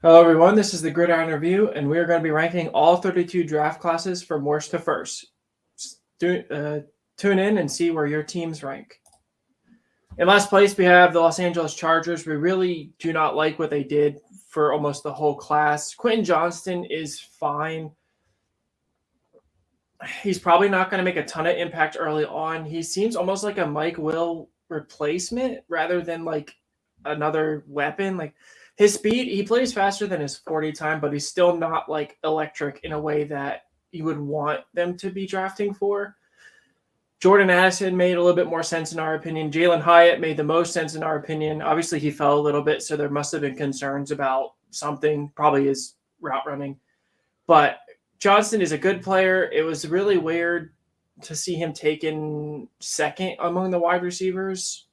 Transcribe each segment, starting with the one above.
Hello, everyone. This is the Gridiron Review, and we are going to be ranking all 32 draft classes from worst to first. Tune in and see where your teams rank. In last place, we have the Los Angeles Chargers. We really do not like what they did for almost the whole class. Quentin Johnston is fine. He's probably not going to make a ton of impact early on. He seems almost like a Mike Will replacement rather than like another weapon. Like his speed, he plays faster than his 40 time, but he's still not like electric in a way that you would want them to be drafting for. Jordan Addison made a little bit more sense in our opinion. Jalen Hyatt made the most sense in our opinion. Obviously, he fell a little bit, so there must have been concerns about something, probably his route running. But Johnston is a good player. It was really weird to see him taken second among the wide receivers,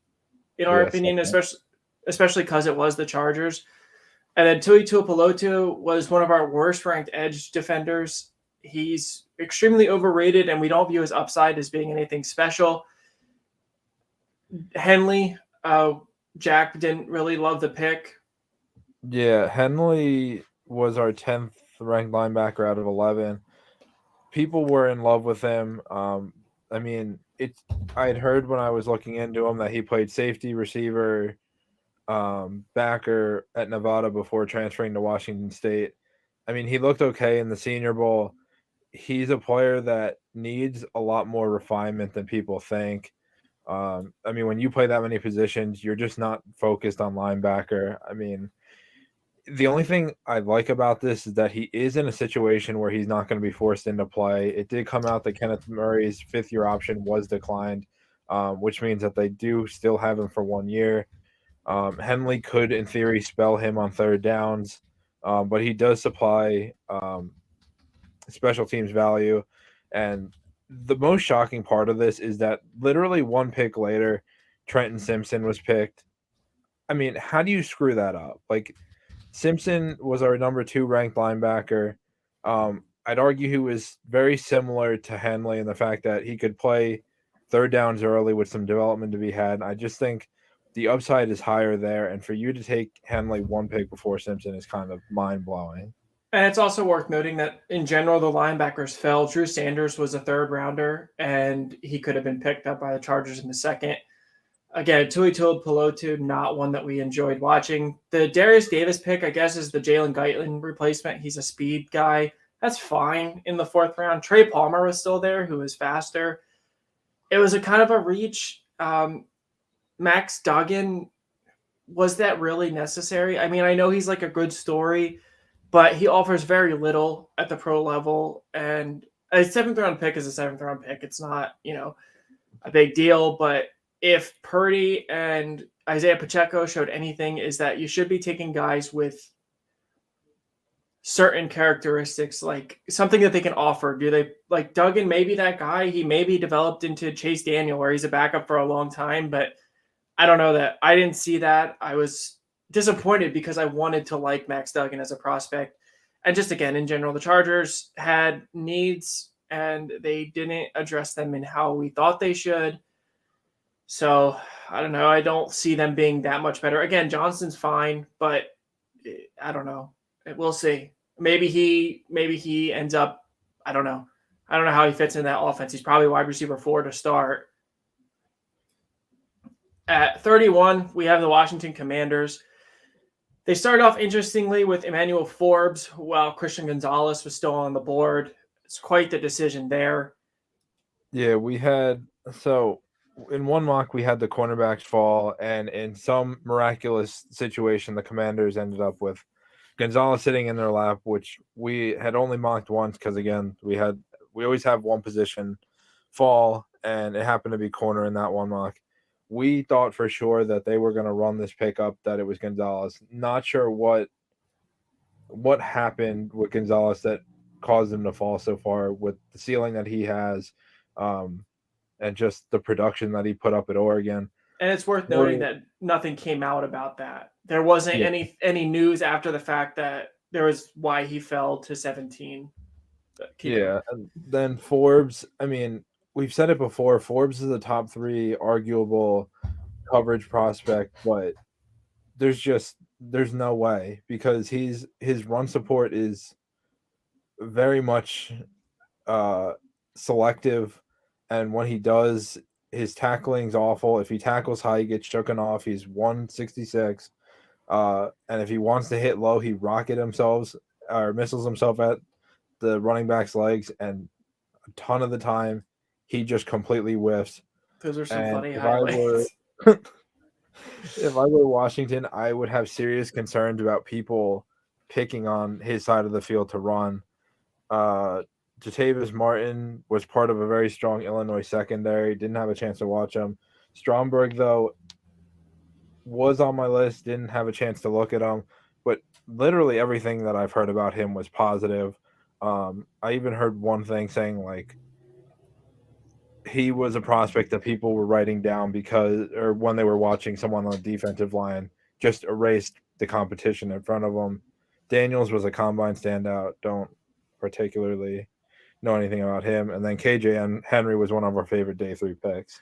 in our Yes. opinion, especially because it was the Chargers. And then Tui Tuipulotu was one of our worst ranked edge defenders. He's extremely overrated, and we don't view his upside as being anything special. Henley, Jack didn't really love the pick. Yeah, Henley was our 10th ranked linebacker out of 11. People were in love with him. I mean, I had heard when I was looking into him that he played safety, receiver, backer at Nevada before transferring to Washington State. I mean, he looked okay in the Senior Bowl. He's a player that needs a lot more refinement than people think. I mean, when you play that many positions, you're just not focused on linebacker. I mean, the only thing I like about this is that he is in a situation where he's not going to be forced into play. It did come out that Kenneth Murray's fifth-year option was declined, which means that they do still have him for 1 year. Henley could, in theory, spell him on third downs, but he does supply special teams value. And the most shocking part of this is that literally one pick later, Trenton Simpson was picked. I mean, how do you screw that up? Like, Simpson was our number 2 ranked linebacker. I'd argue he was very similar to Henley in the fact that he could play third downs early with some development to be had. I just think the upside is higher there, and for you to take Henley one pick before Simpson is kind of mind blowing. And it's also worth noting that in general, the linebackers fell. Drew Sanders was a third rounder, and he could have been picked up by the Chargers in the second. Again, Tui Tuipulotu, not one that we enjoyed watching. The Darius Davis pick, I guess, is the Jalen Guyton replacement. He's a speed guy. That's fine in the fourth round. Trey Palmer was still there, who was faster. It was a kind of a reach. Max Duggan, was that really necessary? I mean, I know he's like a good story, but he offers very little at the pro level. And a seventh round pick is a seventh round pick. It's not, a big deal. But if Purdy and Isaiah Pacheco showed anything, is that you should be taking guys with certain characteristics, like something that they can offer. Do they like Duggan? Maybe that guy, he maybe developed into Chase Daniel, where he's a backup for a long time, but I don't know that. I didn't see that. I was disappointed because I wanted to like Max Duggan as a prospect. And just again, in general, the Chargers had needs and they didn't address them in how we thought they should. So I don't know. I don't see them being that much better. Again, Johnston's fine, but I don't know. We'll see. Maybe he ends up. I don't know. I don't know how he fits in that offense. He's probably wide receiver 4 to start. At 31, we have the Washington Commanders. They started off interestingly with Emmanuel Forbes while Christian Gonzalez was still on the board. It's quite the decision there. Yeah, so in one mock we had the cornerbacks fall, and in some miraculous situation, the Commanders ended up with Gonzalez sitting in their lap, which we had only mocked once because again we always have one position fall, and it happened to be corner in that one mock. We thought for sure that they were going to run this pickup, that it was Gonzalez. Not sure what happened with Gonzalez that caused him to fall so far with the ceiling that he has, um, and just the production that he put up at Oregon. And it's worth noting that nothing came out about that. There wasn't Yeah, any news after the fact that there was why he fell to 17. yeah. And then Forbes, I mean, we've said it before, Forbes is a top 3 arguable coverage prospect, but there's just there's no way, because his run support is very much selective, and when he does, his tackling's awful. If he tackles high, he gets shooken off. He's 166. And if he wants to hit low, he rocket himself or missiles himself at the running back's legs, and a ton of the time he just completely whiffs. Those are some And funny if I were highlights. if I were Washington, I would have serious concerns about people picking on his side of the field to run. Jatavis Martin was part of a very strong Illinois secondary. Didn't have a chance to watch him. Stromberg, though, was on my list. Didn't have a chance to look at him. But literally everything that I've heard about him was positive. I even heard one thing saying, like, he was a prospect that people were writing down because, or when they were watching someone on the defensive line, just erased the competition in front of them. Daniels was a combine standout. Don't particularly know anything about him. And then KJ Henry was one of our favorite day 3 picks.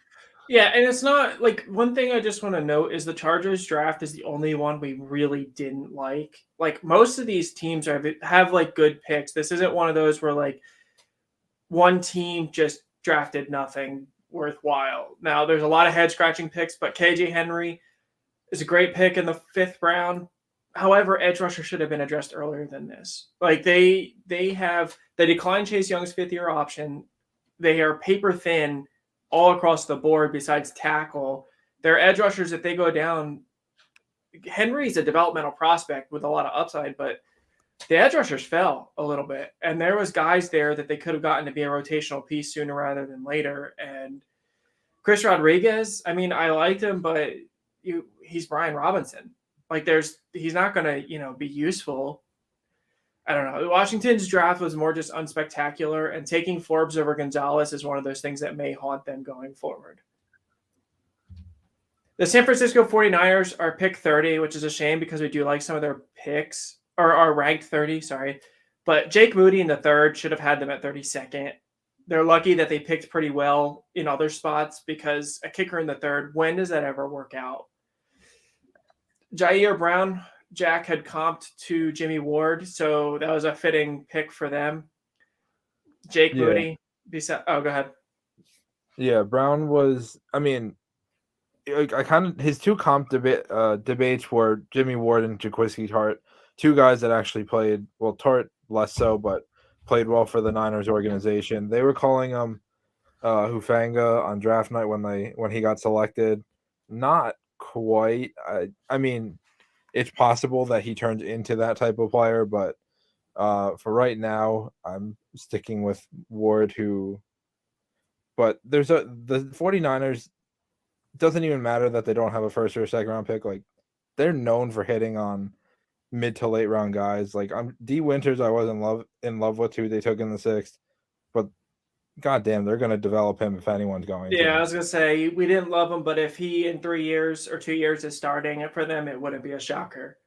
Yeah, and it's not like, one thing I just want to note is the Chargers draft is the only one we really didn't like. Like, most of these teams have like good picks. This isn't one of those where like one team just drafted nothing worthwhile. Now, there's a lot of head scratching picks, but KJ Henry is a great pick in the 5th round. However, edge rusher should have been addressed earlier than this. Like, they declined Chase Young's 5th-year option. They are paper thin all across the board besides tackle. Their edge rushers, if they go down, Henry's a developmental prospect with a lot of upside, but the edge rushers fell a little bit. And there was guys there that they could have gotten to be a rotational piece sooner rather than later. And Chris Rodriguez, I mean, I liked him, but he's Brian Robinson. Like, he's not going to, be useful. I don't know. Washington's draft was more just unspectacular, and taking Forbes over Gonzalez is one of those things that may haunt them going forward. The San Francisco 49ers are pick 30, which is a shame because we do like some of their picks, or are ranked 30, sorry. But Jake Moody in the 3rd should have had them at 32nd. They're lucky that they picked pretty well in other spots, because a kicker in the 3rd, when does that ever work out? Jair Brown, Jack had comped to Jimmy Ward, so that was a fitting pick for them. Jake Moody. Go ahead. Yeah, Brown was, I mean, I kind of, his 2 comp debates were Jimmy Ward and Jaquiski Tartt, 2 guys that actually played, well, Tartt less so, but played well for the Niners organization. They were calling him Hufanga on draft night when he got selected. Not quite. I mean, it's possible that he turns into that type of player, but for right now, I'm sticking with Ward, but the 49ers, doesn't even matter that they don't have a 1st or a 2nd round pick. Like, they're known for hitting on mid to late round guys. Like, D Winters, I was in love with, who they took in the 6th, but goddamn, they're going to develop him if anyone's going to. Yeah, I was going to say, we didn't love him, but if he in 3 years or 2 years is starting for them, it wouldn't be a shocker.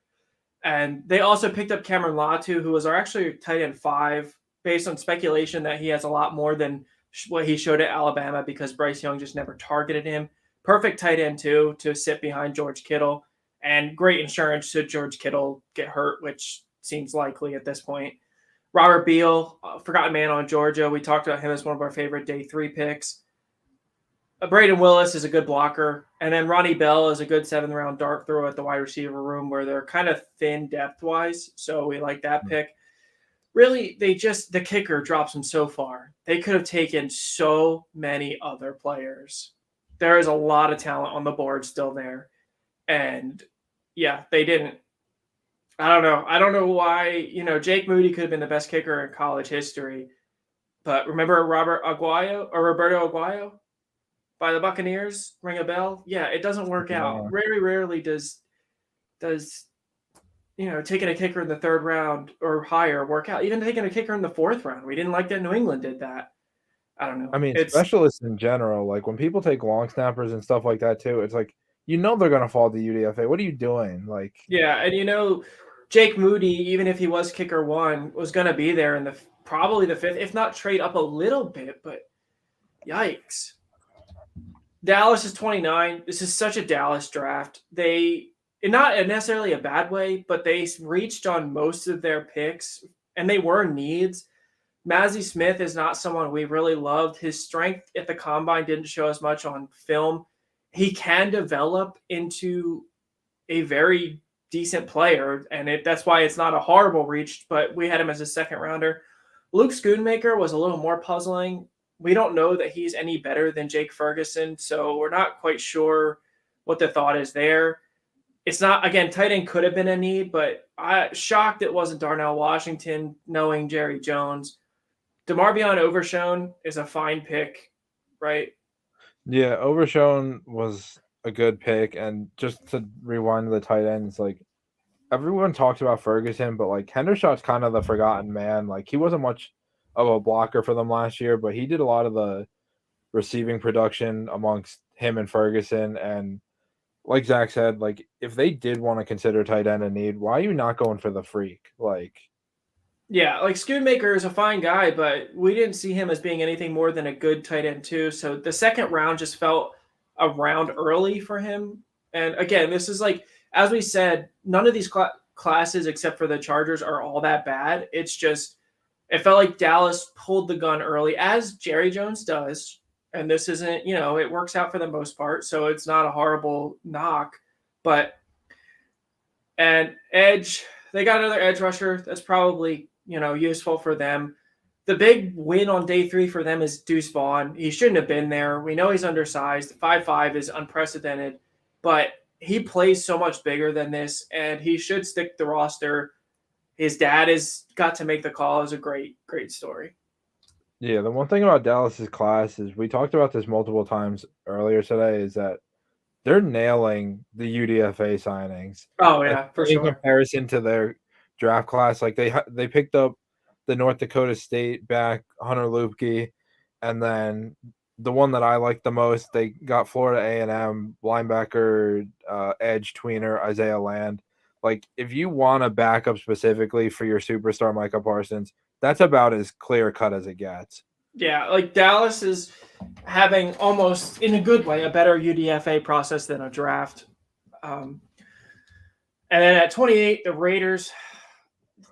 And they also picked up Cameron Latu, who was actually tight end 5, based on speculation that he has a lot more than what he showed at Alabama, because Bryce Young just never targeted him. Perfect tight end, too, to sit behind George Kittle, and great insurance should George Kittle get hurt, which seems likely at this point. Robert Beal, forgotten man on Georgia. We talked about him as one of our favorite day 3 picks. Braden Willis is a good blocker. And then Ronnie Bell is a good 7th round dart throw at the wide receiver room, where they're kind of thin depth-wise. So we like that pick. Really, the kicker drops them so far. They could have taken so many other players. There is a lot of talent on the board still there. And yeah, they didn't. I don't know. I don't know why. Jake Moody could have been the best kicker in college history. But remember Roberto Aguayo by the Buccaneers? Ring a bell? Yeah, it doesn't work out. Very rarely does taking a kicker in the 3rd round or higher work out. Even taking a kicker in the 4th round. We didn't like that New England did that. I don't know. I mean, specialists in general, like when people take long snappers and stuff like that too, it's like, they're going to fall to UDFA. What are you doing? Like, yeah, and Jake Moody, even if he was kicker 1, was going to be there in probably the 5th, if not trade up a little bit, but yikes. Dallas is 29. This is such a Dallas draft. They not necessarily a bad way, but they reached on most of their picks, and they were needs. Mazi Smith is not someone we really loved. His strength at the combine didn't show as much on film. He can develop into a very decent player, and that's why it's not a horrible reach, but we had him as a second rounder. Luke Schoonmaker was a little more puzzling. We don't know that he's any better than Jake Ferguson, so we're not quite sure what the thought is there. It's not, again, tight end could have been a need, but I shocked it wasn't Darnell Washington, knowing Jerry Jones. DeMarvion Overshown is a fine pick, right? Yeah, Overshown was a good pick, and just to rewind to the tight ends, like everyone talks about Ferguson, but like Hendershot's kind of the forgotten man. Like he wasn't much of a blocker for them last year, but he did a lot of the receiving production amongst him and Ferguson. And like Zach said, like if they did want to consider tight end a need, why are you not going for the freak? Like, yeah, like Schoonmaker is a fine guy, but we didn't see him as being anything more than a good tight end too. So the second round just felt a round early for him. And again, this is like, as we said, none of these classes except for the Chargers are all that bad. It's just, it felt like Dallas pulled the gun early, as Jerry Jones does. And this isn't, it works out for the most part. So it's not a horrible knock. But, and edge, they got another edge rusher. That's probably, useful for them. The big win on day 3 for them is Deuce Vaughn. He shouldn't have been there. We know he's undersized. 5'5" is unprecedented, but he plays so much bigger than this, and he should stick the roster. His dad has got to make the call. Is a great, great story. yeah, the one thing about Dallas's class is we talked about this multiple times earlier today is that they're nailing the UDFA signings. Oh yeah, for in sure. comparison to their draft class, like they picked up the North Dakota State back Hunter Luepke, and then the one that I like the most, they got Florida A&M linebacker, edge tweener Isaiah Land. Like if you want a backup specifically for your superstar Micah Parsons, that's about as clear cut as it gets. Yeah, like Dallas is having almost, in a good way, a better UDFA process than a draft. And then at 28, the Raiders,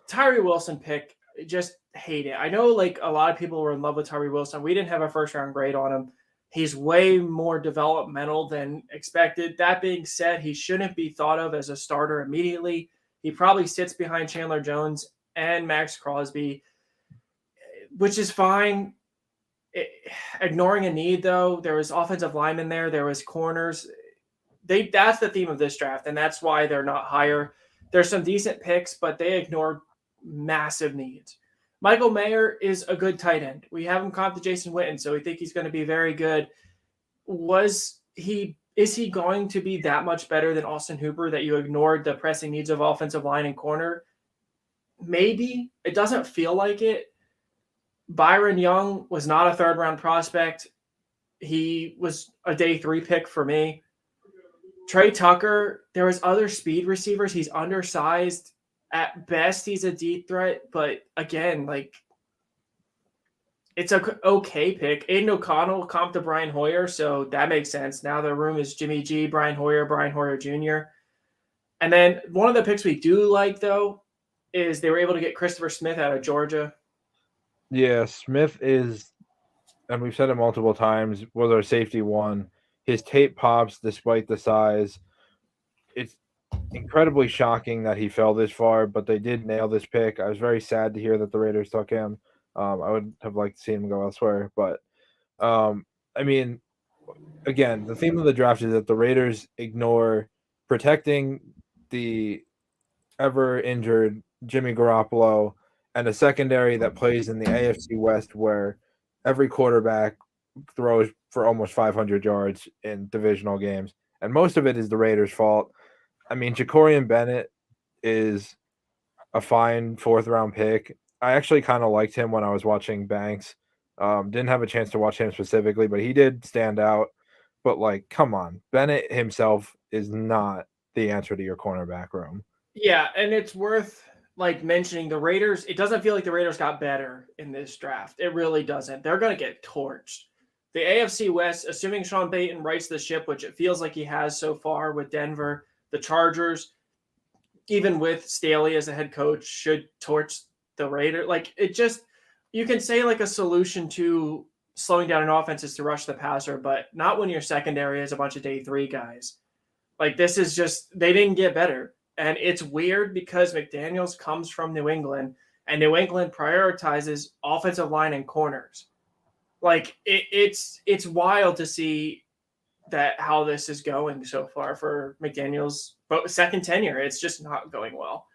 Tyree Wilson pick, just hate it. I know like a lot of people were in love with Tyree Wilson. We didn't have a first round grade on him. He's way more developmental than expected. That being said, he shouldn't be thought of as a starter immediately. He probably sits behind Chandler Jones and Max Crosby, which is fine. Ignoring a need, though, there was offensive linemen there was corners. That's the theme of this draft, and that's why they're not higher. There's some decent picks, but they ignore massive needs. Michael Mayer is a good tight end. We have him comped to Jason Witten, so we think he's going to be very good. Is he going to be that much better than Austin Hooper that you ignored the pressing needs of offensive line and corner? Maybe. It doesn't feel like it. Byron Young was not a third-round prospect. He was a day 3 pick for me. Trey Tucker, there was other speed receivers. He's undersized. At best, he's a deep threat. But again, like, it's a okay pick. Aiden O'Connell comped to Brian Hoyer, so that makes sense. Now the room is Jimmy G, Brian Hoyer Jr. And then one of the picks we do like, though, is they were able to get Christopher Smith out of Georgia. Yeah, Smith is, and we've said it multiple times, was our safety one. His tape pops despite the size. It's incredibly shocking that he fell this far, but they did nail this pick. I was very sad to hear that the Raiders took him. I would have liked to see him go elsewhere, but I mean, again, the theme of the draft is that the Raiders ignore protecting the ever injured Jimmy Garoppolo and a secondary that plays in the AFC West where every quarterback throws for almost 500 yards in divisional games. And most of it is the Raiders' fault. I mean, Jacorian Bennett is a fine 4th-round pick. I actually kind of liked him when I was watching Banks. Didn't have a chance to watch him specifically, but he did stand out. But, like, come on. Bennett himself is not the answer to your cornerback room. Yeah, and it's worth like mentioning the Raiders. It doesn't feel like the Raiders got better in this draft. It really doesn't. They're going to get torched. The AFC West, assuming Sean Payton rights the ship, which it feels like he has so far with Denver, The Chargers, even with Staley as the head coach, should torch the Raider. Like it just, you can say like a solution to slowing down an offense is to rush the passer, but not when your secondary is a bunch of day 3 guys. Like this is just, they didn't get better. And it's weird because McDaniels comes from New England and New England prioritizes offensive line and corners. Like it's wild to see that how this is going so far for McDaniels, but second tenure, it's just not going well.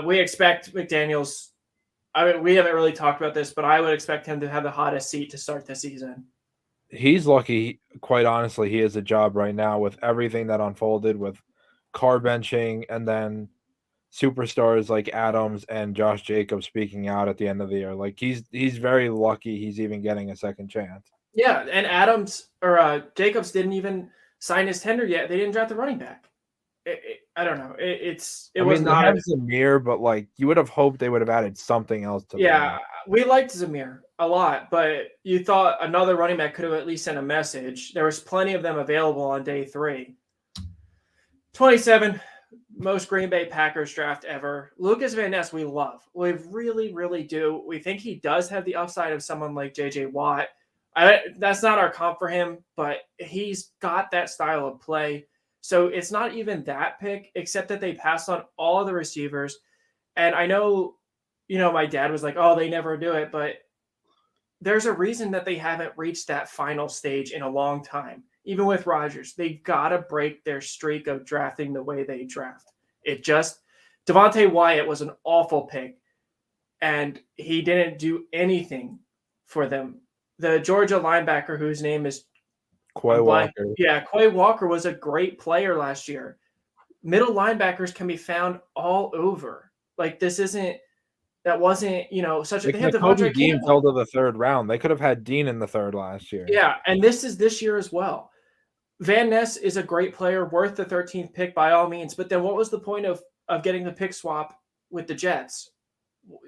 We expect McDaniels. I mean, we haven't really talked about this, but I would expect him to have the hottest seat to start the season. He's lucky, quite honestly. He has a job right now with everything that unfolded with car benching and then superstars like Adams and Josh Jacobs speaking out at the end of the year. Like he's very lucky he's even getting a second chance. Yeah, and Adams or Jacobs didn't even sign his tender yet. They didn't draft the running back. I don't know. It was not Zamir, but like you would have hoped they would have added something else to. Yeah, we liked Zamir a lot, but you thought another running back could have at least sent a message. There was plenty of them available on day 3. 27, most Green Bay Packers draft ever. Lucas Van Ness, we love. We really, really do. We think he does have the upside of someone like J.J. Watt. That's not our comp for him, but he's got that style of play. So it's not even that pick, except that they passed on all of the receivers. And I know, my dad was like, oh, they never do it. But there's a reason that they haven't reached that final stage in a long time. Even with Rodgers, they've got to break their streak of drafting the way they draft. Devontae Wyatt was an awful pick, and he didn't do anything for them. The Georgia linebacker, whose name is Quay Walker. Yeah, Quay Walker was a great player last year. Middle linebackers can be found all over. Like that wasn't, such a. They had Kobe Dean fell to the 3rd round. They could have had Dean in the 3rd last year. Yeah, and this is this year as well. Van Ness is a great player, worth the 13th pick by all means. But then what was the point of getting the pick swap with the Jets?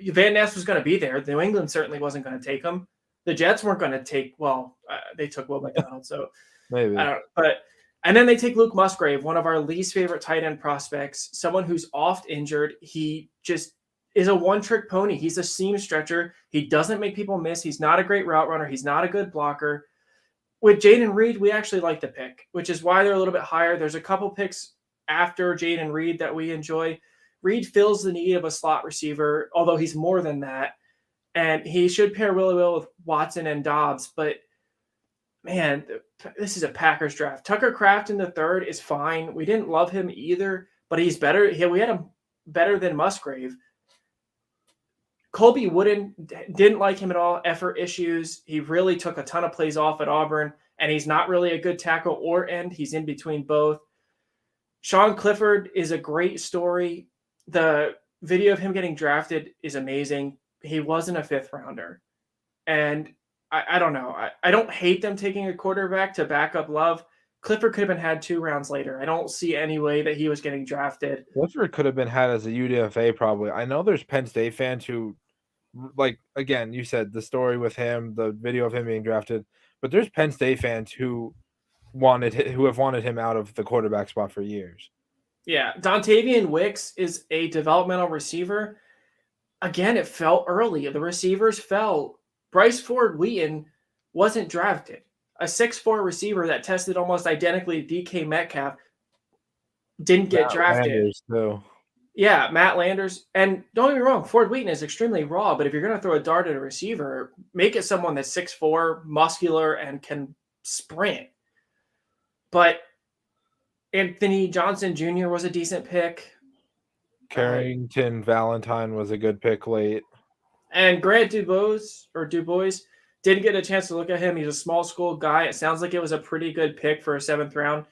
Van Ness was going to be there. New England certainly wasn't going to take him. The Jets weren't going to take. Well, they took Will McDonald, so maybe. I don't know. But and then they take Luke Musgrave, one of our least favorite tight end prospects, someone who's oft injured. He just is a one-trick pony. He's a seam stretcher. He doesn't make people miss. He's not a great route runner. He's not a good blocker. With Jayden Reed, we actually like the pick, which is why they're a little bit higher. There's a couple picks after Jayden Reed that we enjoy. Reed fills the need of a slot receiver, although he's more than that. And he should pair really well with Watson and Dobbs. But, man, this is a Packers draft. Tucker Kraft in the 3rd is fine. We didn't love him either, but he's better. We had him better than Musgrave. Colby Wooden, didn't like him at all. Effort issues. He really took a ton of plays off at Auburn, and he's not really a good tackle or end. He's in between both. Sean Clifford is a great story. The video of him getting drafted is amazing. He wasn't a 5th rounder. And I don't know. I don't hate them taking a quarterback to back up Love. Clifford could have been had 2 rounds later. I don't see any way that he was getting drafted. Clifford could have been had as a UDFA probably. I know there's Penn State fans who, like, again, you said the story with him, the video of him being drafted, but there's Penn State fans who have wanted him out of the quarterback spot for years. Yeah, Dontavian Wicks is a developmental receiver. Again, it fell early. The receivers fell. Bryce Ford Wheaton wasn't drafted. A 6'4" receiver that tested almost identically to DK Metcalf didn't get drafted. Landers, too. Yeah, Matt Landers. And don't get me wrong, Ford Wheaton is extremely raw, but if you're going to throw a dart at a receiver, make it someone that's 6'4", muscular, and can sprint. But Anthony Johnson Jr. was a decent pick. Carrington Valentine was a good pick late. And Grant Dubois didn't get a chance to look at him. He's a small school guy. It sounds like it was a pretty good pick for a 7th round.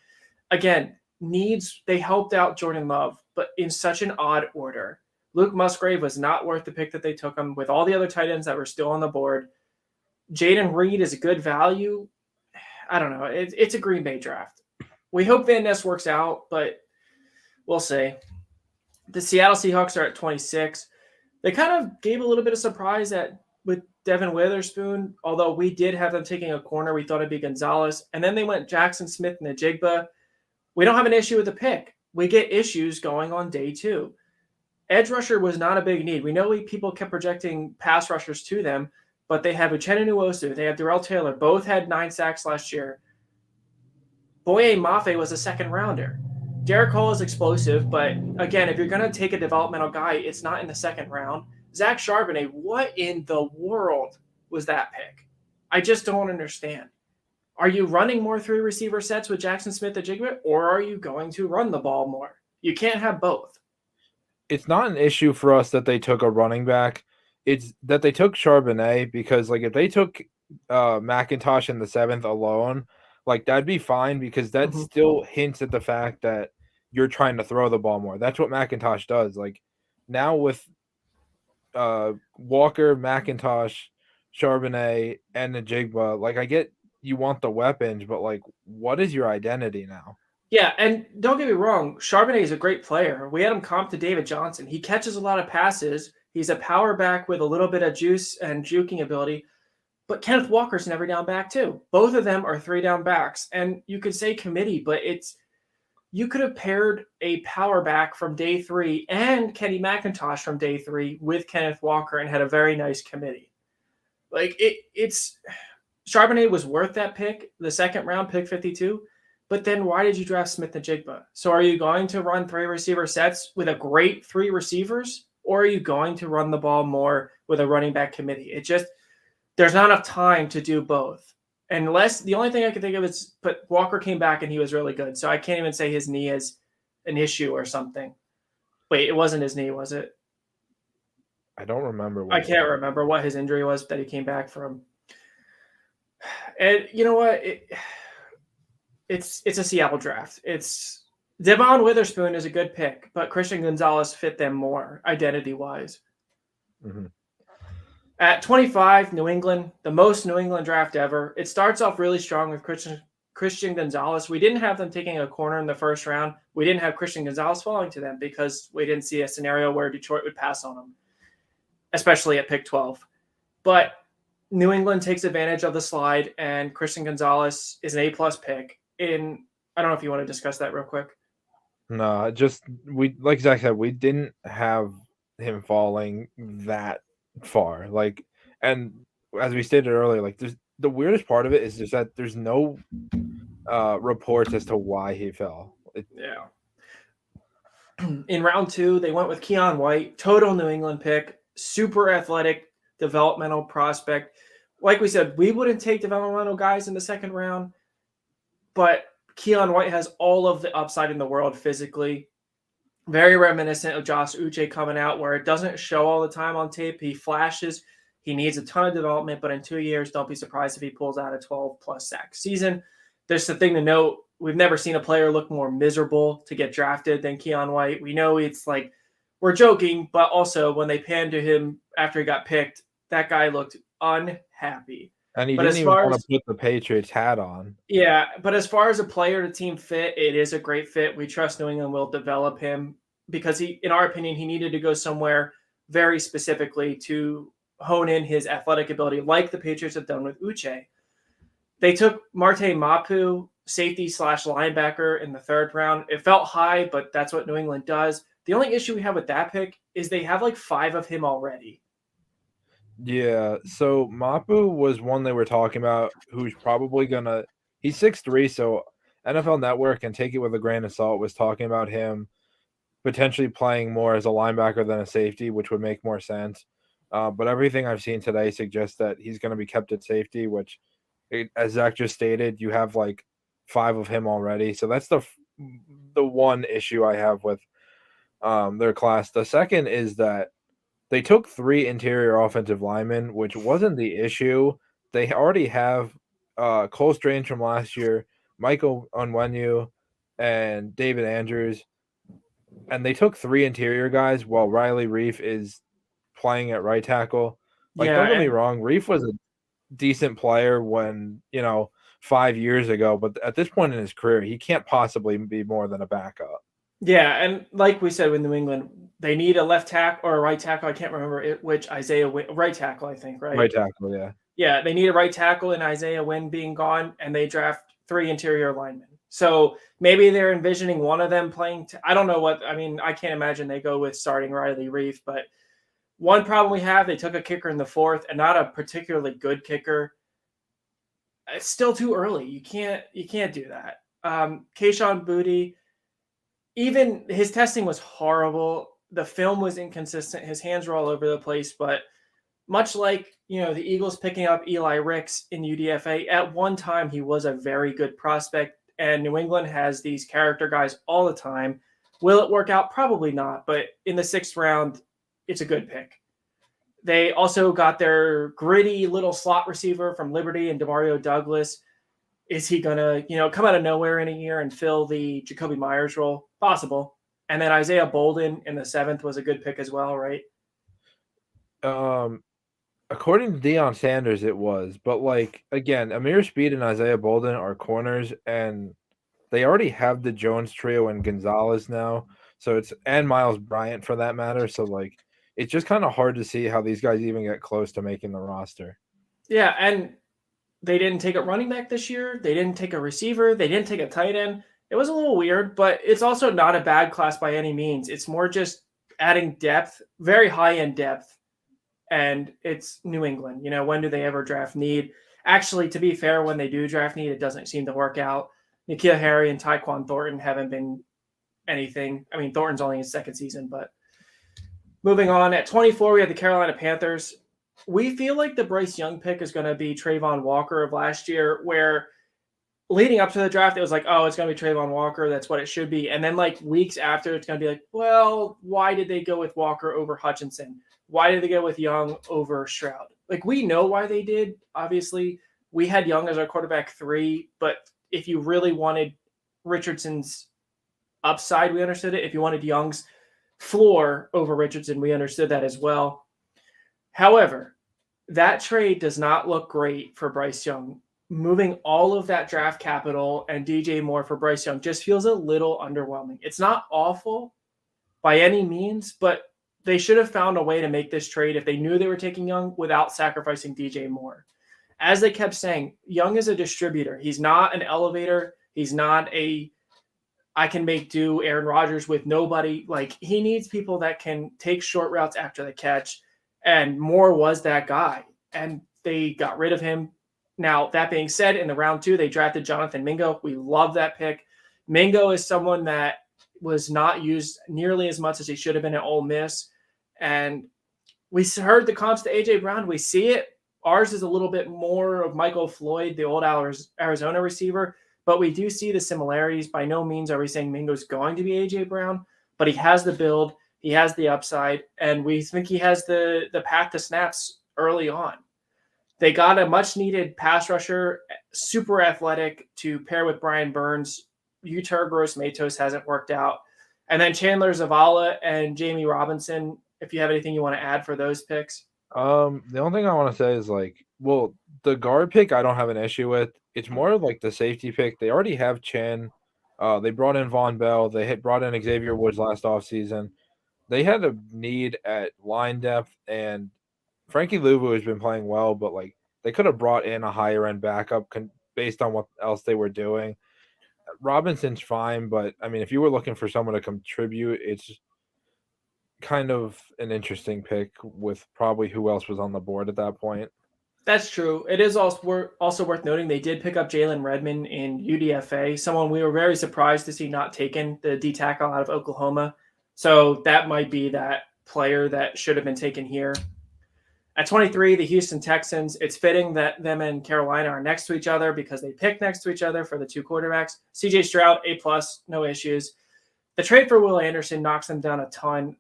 Again, they helped out Jordan Love, but in such an odd order. Luke Musgrave was not worth the pick that they took him with all the other tight ends that were still on the board. Jayden Reed is a good value. I don't know. It's a Green Bay draft. We hope Van Ness works out, but we'll see. The Seattle Seahawks are at 26. They kind of gave a little bit of surprise with Devin Witherspoon, although we did have them taking a corner. We thought it'd be Gonzalez. And then they went Jackson Smith and Najigba. We don't have an issue with the pick. we get issues going on day 2. Edge rusher was not a big need. We know people kept projecting pass rushers to them, but they have Uchenna Nwosu, they have Darrell Taylor, both had 9 sacks last year. Boye Mafe was a second rounder. Derek Hall is explosive, but again, if you're going to take a developmental guy, it's not in the second round. Zach Charbonnet, what in the world was that pick? I just don't understand. Are you running more 3 receiver sets with Jackson Smith-Njigba, or are you going to run the ball more? You can't have both. It's not an issue for us that they took a running back. It's that they took Charbonnet, because like if they took McIntosh in the 7th alone, like that'd be fine, because that still hints at the fact that you're trying to throw the ball more. That's what McIntosh does. Like now with Walker, McIntosh, Charbonnet, and Njigba, like I get you want the weapons, but like what is your identity now? Yeah, and don't get me wrong, Charbonnet is a great player. We had him comped to David Johnson. He catches a lot of passes. He's a power back with a little bit of juice and juking ability. But Kenneth Walker's an every down back too. Both of them are 3 down backs. And you could say committee, but you could have paired a power back from day 3 and Kenny McIntosh from day 3 with Kenneth Walker and had a very nice committee. Like it's Charbonnet was worth that pick, the second round pick 52. But then why did you draft Smith-Njigba? So are you going to run 3 receiver sets with a great 3 receivers, or are you going to run the ball more with a running back committee? There's not enough time to do both. Unless the only thing I can think of is, but Walker came back and he was really good. So I can't even say his knee is an issue or something. Wait, it wasn't his knee, was it? I don't remember. I can't remember what his injury was that he came back from. And you know what? It's a Seattle draft. It's Devon Witherspoon is a good pick, but Christian Gonzalez fit them more identity-wise. Mm-hmm. At 25, New England, the most New England draft ever. It starts off really strong with Christian Gonzalez. We didn't have them taking a corner in the first round. We didn't have Christian Gonzalez falling to them because we didn't see a scenario where Detroit would pass on them, especially at pick 12. But New England takes advantage of the slide, and Christian Gonzalez is an A-plus pick. I don't know if you want to discuss that real quick. No, just like Zach said, we didn't have him falling that far. Like, and as we stated earlier, like the weirdest part of it is just that there's no reports as to why he fell. Yeah. In round 2, they went with Keon White, total New England pick, super athletic, developmental prospect. Like we said, we wouldn't take developmental guys in the second round, but Keon White has all of the upside in the world physically. Very reminiscent of Josh Uche coming out, where it doesn't show all the time on tape. He flashes. He needs a ton of development, but in 2 years, don't be surprised if he pulls out a 12-plus sack season. There's the thing to note. We've never seen a player look more miserable to get drafted than Keon White. We know it's like we're joking, but also when they panned to him after he got picked, that guy looked unhappy. And he didn't even want to put the Patriots hat on. Yeah, but as far as a player to team fit, it is a great fit. We trust New England will develop him because in our opinion, he needed to go somewhere very specifically to hone in his athletic ability, like the Patriots have done with Uche. They took Marte Mapu, safety/linebacker, in the 3rd round. It felt high, but that's what New England does. The only issue we have with that pick is they have like 5 of him already. Yeah, so Mapu was one they were talking about who's probably gonna – he's 6'3", so NFL Network, and take it with a grain of salt, was talking about him potentially playing more as a linebacker than a safety, which would make more sense. But everything I've seen today suggests that he's going to be kept at safety, which, as Zach just stated, you have like 5 of him already. So that's the one issue I have with their class. The second is that they took 3 interior offensive linemen, which wasn't the issue. They already have Cole Strange from last year, Michael Onwenu, and David Andrews. And they took 3 interior guys while Riley Reef is playing at right tackle. Like, don't get me wrong, Reef was a decent player when, 5 years ago, but at this point in his career, he can't possibly be more than a backup. Yeah, and like we said with New England, they need a left tackle or a right tackle. I can't remember which right tackle, I think, right? Right tackle, yeah. Yeah, they need a right tackle, and Isaiah Wynn being gone, and they draft 3 interior linemen. So maybe they're envisioning one of them playing. I don't know what. I mean, I can't imagine they go with starting Riley Reef. But one problem we have, they took a kicker in the fourth, and not a particularly good kicker. It's still too early. You can't do that. Kayshon Boutte, even his testing was horrible. The film was inconsistent. His hands were all over the place. But much like the Eagles picking up Eli Ricks in UDFA, at one time he was a very good prospect. And New England has these character guys all the time. Will it work out? Probably not. But in the 6th round, it's a good pick. They also got their gritty little slot receiver from Liberty and Demario Douglas. Is he going to, come out of nowhere in a year and fill the Jacoby Myers role? Possible. And then Isaiah Bolden in the 7th was a good pick as well, right? According to Deion Sanders, it was. But, again, Amir Speed and Isaiah Bolden are corners, and they already have the Jones trio and Gonzalez now. And Miles Bryant for that matter. So, it's just kind of hard to see how these guys even get close to making the roster. Yeah, and they didn't take a running back this year. They didn't take a receiver. They didn't take a tight end. It was a little weird, but it's also not a bad class by any means. It's more just adding depth, very high-end depth, and it's New England. When do they ever draft need? Actually, to be fair, when they do draft need, it doesn't seem to work out. N'Keal Harry and Tyquan Thornton haven't been anything. I mean, Thornton's only his 2nd season, but moving on. At 24, we have the Carolina Panthers. We feel like the Bryce Young pick is going to be Trayvon Walker of last year, where leading up to the draft, it was like, oh, it's going to be Trayvon Walker. That's what it should be. And then weeks after, it's going to be like, well, why did they go with Walker over Hutchinson? Why did they go with Young over Stroud? We know why they did. Obviously, we had Young as our quarterback 3, but if you really wanted Richardson's upside, we understood it. If you wanted Young's floor over Richardson, we understood that as well. However, that trade does not look great for Bryce Young. Moving all of that draft capital and DJ Moore for Bryce Young just feels a little underwhelming. It's not awful by any means, but they should have found a way to make this trade if they knew they were taking Young without sacrificing DJ Moore. As they kept saying, Young is a distributor. He's not an elevator. He's not I can make do Aaron Rodgers with nobody. He needs people that can take short routes after the catch, and Moore was that guy, and they got rid of him. Now, that being said, in the round 2, they drafted Jonathan Mingo. We love that pick. Mingo is someone that was not used nearly as much as he should have been at Ole Miss, and we heard the comps to A.J. Brown. We see it. Ours is a little bit more of Michael Floyd, the old Arizona receiver, but we do see the similarities. By no means are we saying Mingo's going to be A.J. Brown, but he has the build, he has the upside, and we think he has the path to snaps early on. They got a much-needed pass rusher, super athletic, to pair with Brian Burns. Yetur Gross-Matos hasn't worked out. And then Chandler Zavala and Jamie Robinson, if you have anything you want to add for those picks. The only thing I want to say is the guard pick I don't have an issue with. It's more like the safety pick. They already have Chin. They brought in Von Bell. They had brought in Xavier Woods last offseason. They had a need at line depth, and Frankie Louvu has been playing well, but they could have brought in a higher end backup based on what else they were doing. Robinson's fine, but I mean, if you were looking for someone to contribute, it's kind of an interesting pick with probably who else was on the board at that point. That's true. It is also worth noting they did pick up Jalen Redmond in UDFA, someone we were very surprised to see not taken, the D tackle out of Oklahoma. So that might be that player that should have been taken here. At 23, the Houston Texans, it's fitting that them and Carolina are next to each other because they picked next to each other for the 2 quarterbacks. CJ Stroud, A+, no issues. The trade for Will Anderson knocks them down a ton.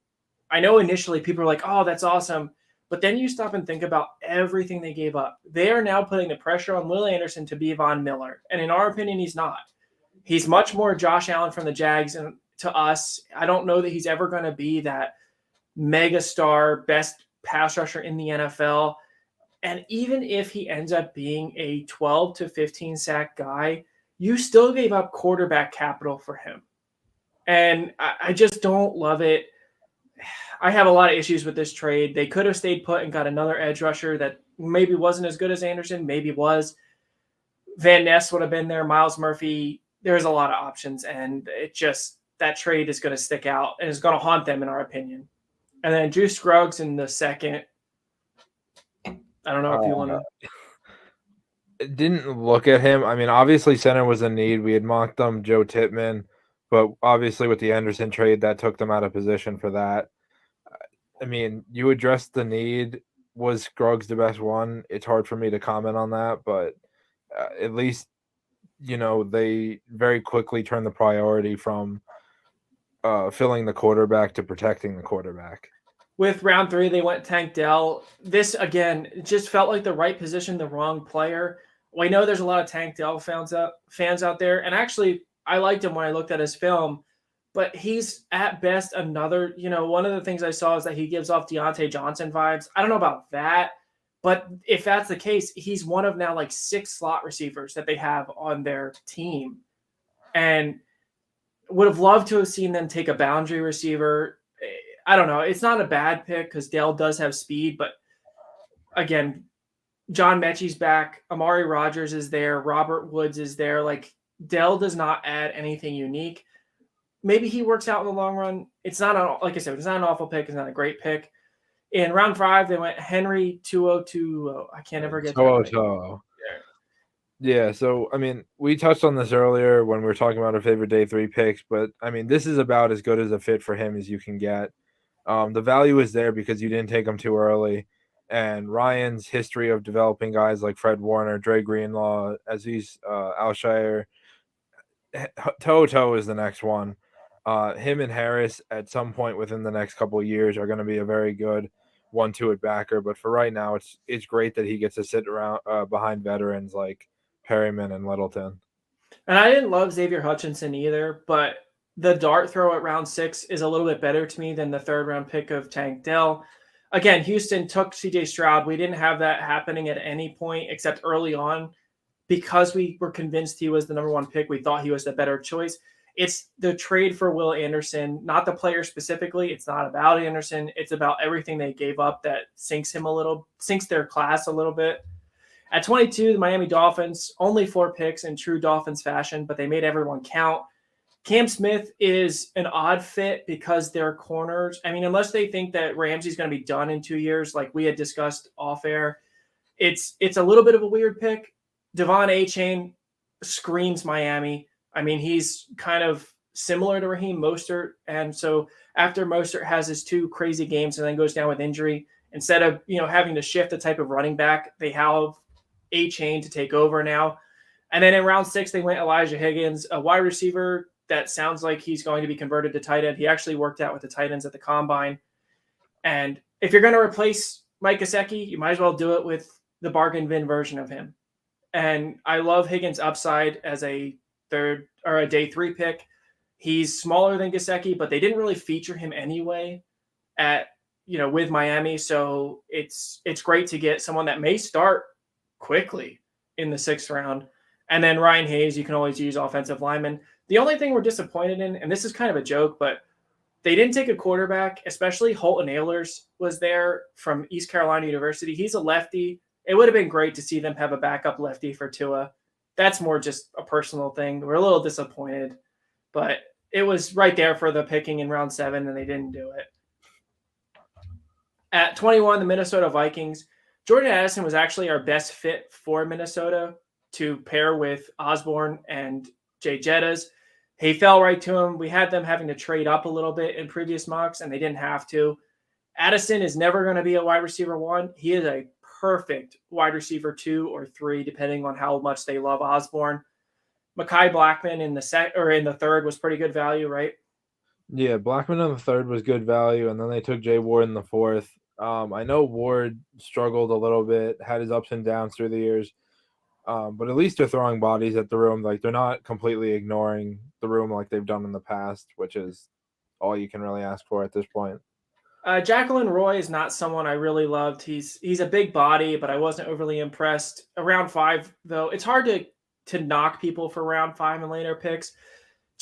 I know initially people are like, oh, that's awesome. But then you stop and think about everything they gave up. They are now putting the pressure on Will Anderson to be Von Miller. And in our opinion, he's not. He's much more Josh Allen from the Jags. And to us, I don't know that he's ever going to be that mega star, best pass rusher in the NFL. And even if he ends up being a 12 to 15 sack guy, you still gave up quarterback capital for him. And I just don't love it. I have a lot of issues with this trade. They could have stayed put and got another edge rusher that maybe wasn't as good as Anderson, maybe was. Van Ness would have been there. Miles Murphy there's a lot of options, and it just that trade is going to stick out and is going to haunt them in our opinion. And then Drew Scruggs in the second. I don't know if you want to. Didn't look at him. I mean, obviously center was a need. We had mocked them, Joe Tippmann, but obviously with the Anderson trade, that took them out of position for that. I mean, you addressed the need. Was Scruggs the best one? It's hard for me to comment on that, but at least they very quickly turned the priority from filling the quarterback to protecting the quarterback. With round 3, they went Tank Dell. This again just felt like the right position, the wrong player. We know there's a lot of Tank Dell fans out there, and actually, I liked him when I looked at his film. But he's at best another. One of the things I saw is that he gives off Deontay Johnson vibes. I don't know about that, but if that's the case, he's one of now like 6 slot receivers that they have on their team, and would have loved to have seen them take a boundary receiver. I don't know. It's not a bad pick because Dell does have speed, but again, John Mechie's back. Amari Rogers is there. Robert Woods is there. Like, Dell does not add anything unique. Maybe he works out in the long run. It's not, like I said, it's not an awful pick. It's not a great pick. In round 5, they went Henry 202. I can't ever get that right. Yeah, so, I mean, we touched on this earlier when we were talking about our favorite day 3 picks, but, I mean, this is about as good as a fit for him as you can get. The value is there because you didn't take him too early. And Ryan's history of developing guys like Fred Warner, Dre Greenlaw, Aziz Alshire, Toto is the next one. Him and Harris at some point within the next couple of years are going to be a very good 1-2 at backer. But for right now, it's great that he gets to sit around behind veterans like Perryman and Littleton. And I didn't love Xavier Hutchinson either, but the dart throw at round 6 is a little bit better to me than the 3rd round pick of Tank Dell. Again, Houston took CJ Stroud. We didn't have that happening at any point except early on because we were convinced he was the number 1 pick. We thought he was the better choice. It's the trade for Will Anderson, not the player specifically. It's not about Anderson. It's about everything they gave up that sinks their class a little bit. At 22, the Miami Dolphins, only 4 picks in true Dolphins fashion, but they made everyone count. Cam Smith is an odd fit because they're corners. I mean, unless they think that Ramsey's going to be done in 2 years, like we had discussed off air, it's a little bit of a weird pick. Devon Achane screams Miami. I mean, he's kind of similar to Raheem Mostert. And so after Mostert has his 2 crazy games and then goes down with injury, instead of, having to shift the type of running back, they have Achane to take over now. And then in round 6, they went Elijah Higgins, a wide receiver that sounds like he's going to be converted to tight end. He actually worked out with the tight ends at the combine. And if you're going to replace Mike Gesicki, you might as well do it with the bargain bin version of him. And I love Higgins' upside as a day 3 pick. He's smaller than Gesicki, but they didn't really feature him anyway with Miami. So it's great to get someone that may start quickly in the 6th round. And then Ryan Hayes, you can always use offensive lineman. The only thing we're disappointed in, and this is kind of a joke, but they didn't take a quarterback, especially Holton Ahlers was there from East Carolina University. He's a lefty. It would have been great to see them have a backup lefty for Tua. That's more just a personal thing. We're a little disappointed, but it was right there for the picking in round 7, and they didn't do it. At 21, the Minnesota Vikings. Jordan Addison was actually our best fit for Minnesota to pair with Osborne and Jay Jettas. He fell right to him. We had them having to trade up a little bit in previous mocks, and they didn't have to. Addison is never going to be a wide receiver 1. He is a perfect wide receiver 2 or 3, depending on how much they love Osborne. Mekhi Blackman in the 3rd was pretty good value, right? Yeah, Blackman in the 3rd was good value, and then they took Jay Ward in the 4th. I know Ward struggled a little bit, had his ups and downs through the years. But at least they're throwing bodies at the room. Like, they're not completely ignoring the room like they've done in the past, which is all you can really ask for at this point. Jacqueline Roy is not someone I really loved. He's a big body, but I wasn't overly impressed. Around 5, though, it's hard to knock people for round 5 and later picks.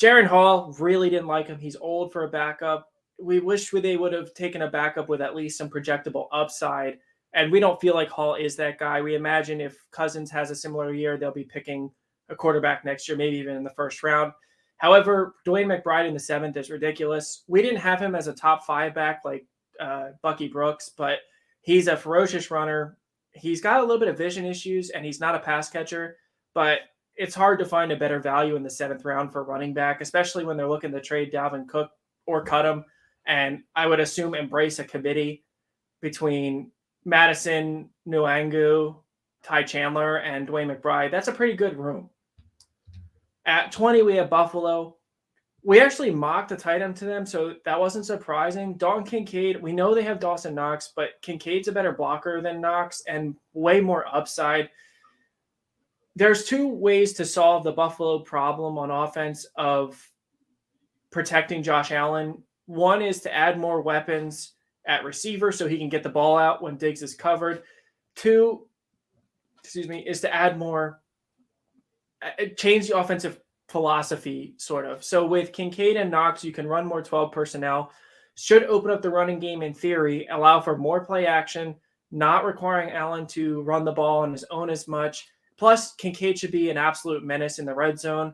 Jaron Hall, really didn't like him. He's old for a backup. We wish they would have taken a backup with at least some projectable upside. And we don't feel like Hall is that guy. We imagine if Cousins has a similar year, they'll be picking a quarterback next year, maybe even in the first round. However, Dwayne McBride in the 7th is ridiculous. We didn't have him as a top 5 back like Bucky Brooks, but he's a ferocious runner. He's got a little bit of vision issues, and he's not a pass catcher, but it's hard to find a better value in the 7th round for running back, especially when they're looking to trade Dalvin Cook or cut him. And I would assume embrace a committee between Madison, Nuangu, Ty Chandler, and Dwayne McBride. That's a pretty good room. At 20, we have Buffalo. We actually mocked the tight end to them, so that wasn't surprising. Dalton Kincaid, we know they have Dawson Knox, but Kincaid's a better blocker than Knox and way more upside. There's 2 ways to solve the Buffalo problem on offense of protecting Josh Allen. One is to add more weapons at receiver so he can get the ball out when Diggs is covered. 2, is to add more, change the offensive philosophy, sort of. So with Kincaid and Knox, you can run more 12 personnel, should open up the running game in theory, allow for more play action, not requiring Allen to run the ball on his own as much. Plus, Kincaid should be an absolute menace in the red zone.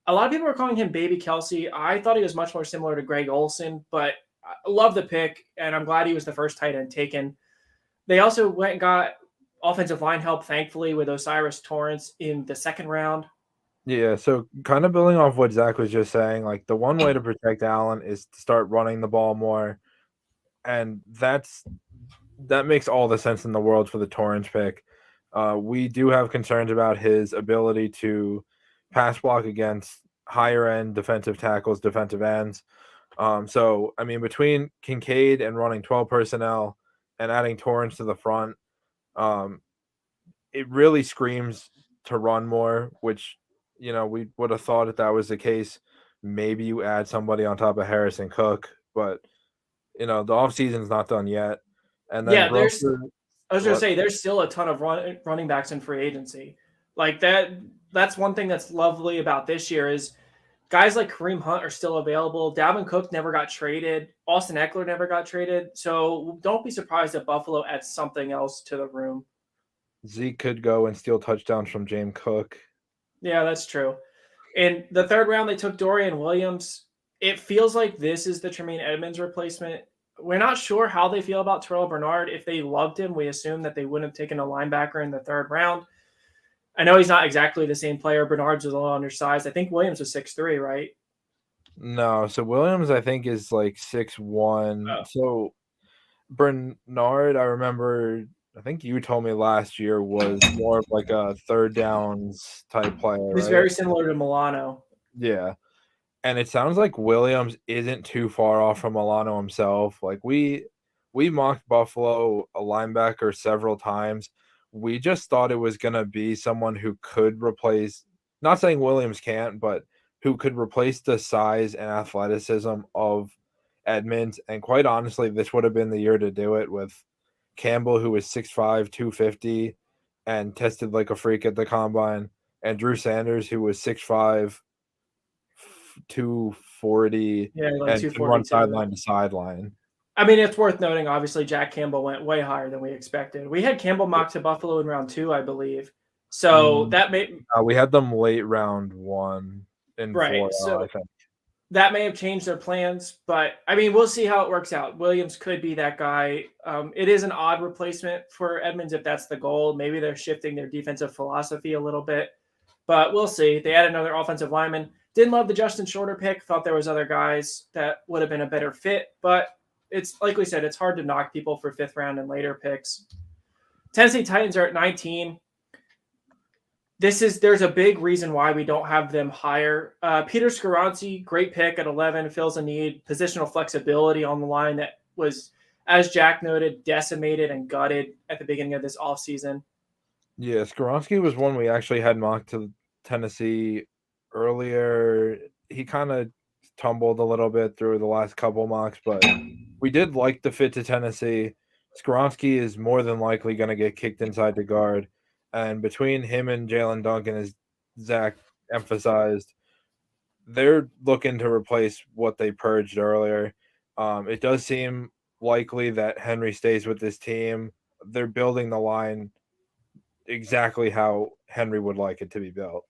A lot of people are calling him Baby Kelsey. I thought he was much more similar to Greg Olsen, but I love the pick, and I'm glad he was the first tight end taken. They also went and got offensive line help, thankfully, with Osiris Torrance in the 2nd round. Yeah, so kind of building off what Zach was just saying, like the one way to protect Allen is to start running the ball more, and that makes all the sense in the world for the Torrance pick. We do have concerns about his ability to pass block against higher end defensive tackles, defensive ends. So I mean, between Kincaid and running 12 personnel and adding Torrance to the front, it really screams to run more, which, you know, we would have thought if that was the case, maybe you add somebody on top of Harrison Cook, but you know, the offseason's not done yet. And then Yeah, I was going to what? say, there's still a ton of running backs in free agency. Like that's one thing that's lovely about this year is guys like Kareem Hunt are still available. Dalvin Cook never got traded. Austin Eckler never got traded. So don't be surprised if Buffalo adds something else to the room. Zeke could go and steal touchdowns from James Cook. Yeah, that's true. In the 3rd round, they took Dorian Williams. It feels like this is the Tremaine Edmonds replacement. We're not sure how they feel about Terrell Bernard. If they loved him, we assume that they wouldn't have taken a linebacker in the 3rd round. I know he's not exactly the same player. Bernard's a little undersized. I think Williams was 6'3", right? No, so Williams, I think, is like 6'1". Oh. So Bernard, I remember, I think you told me last year, was more of like a 3rd downs type player. He's right? very similar to Milano. Yeah. And it sounds like Williams isn't too far off from Milano himself. Like we mocked Buffalo a linebacker several times. We just thought it was going to be someone who could replace, not saying Williams can't, but who could replace the size and athleticism of Edmonds. And quite honestly, this would have been the year to do it with Campbell, who was 6'5", 250, and tested like a freak at the combine, and Drew Sanders, who was 6'5", 240, Yeah, like and can run sideline to sideline. I mean, it's worth noting, obviously, Jack Campbell went way higher than we expected. We had Campbell mocked to Buffalo in round 2, I believe. So that may we had them late round 1 in right. So I think that may have changed their plans, but I mean, we'll see how it works out. Williams could be that guy. It is an odd replacement for Edmonds if that's the goal. Maybe they're shifting their defensive philosophy a little bit, but we'll see. They had another offensive lineman. Didn't love the Justin Shorter pick. Thought there was other guys that would have been a better fit, but it's like we said, it's hard to knock people for 5th round and later picks. Tennessee Titans are at 19. There's a big reason why we don't have them higher. Peter Skoronski, great pick at 11, fills a need. Positional flexibility on the line that was, as Jack noted, decimated and gutted at the beginning of this offseason. Yeah, Skoronski was one we actually had mocked to Tennessee earlier. He kind of tumbled a little bit through the last couple mocks, but we did like the fit to Tennessee. Skoronski is more than likely going to get kicked inside the guard. And between him and Jalen Duncan, as Zach emphasized, they're looking to replace what they purged earlier. It does seem likely that Henry stays with this team. They're building the line exactly how Henry would like it to be built.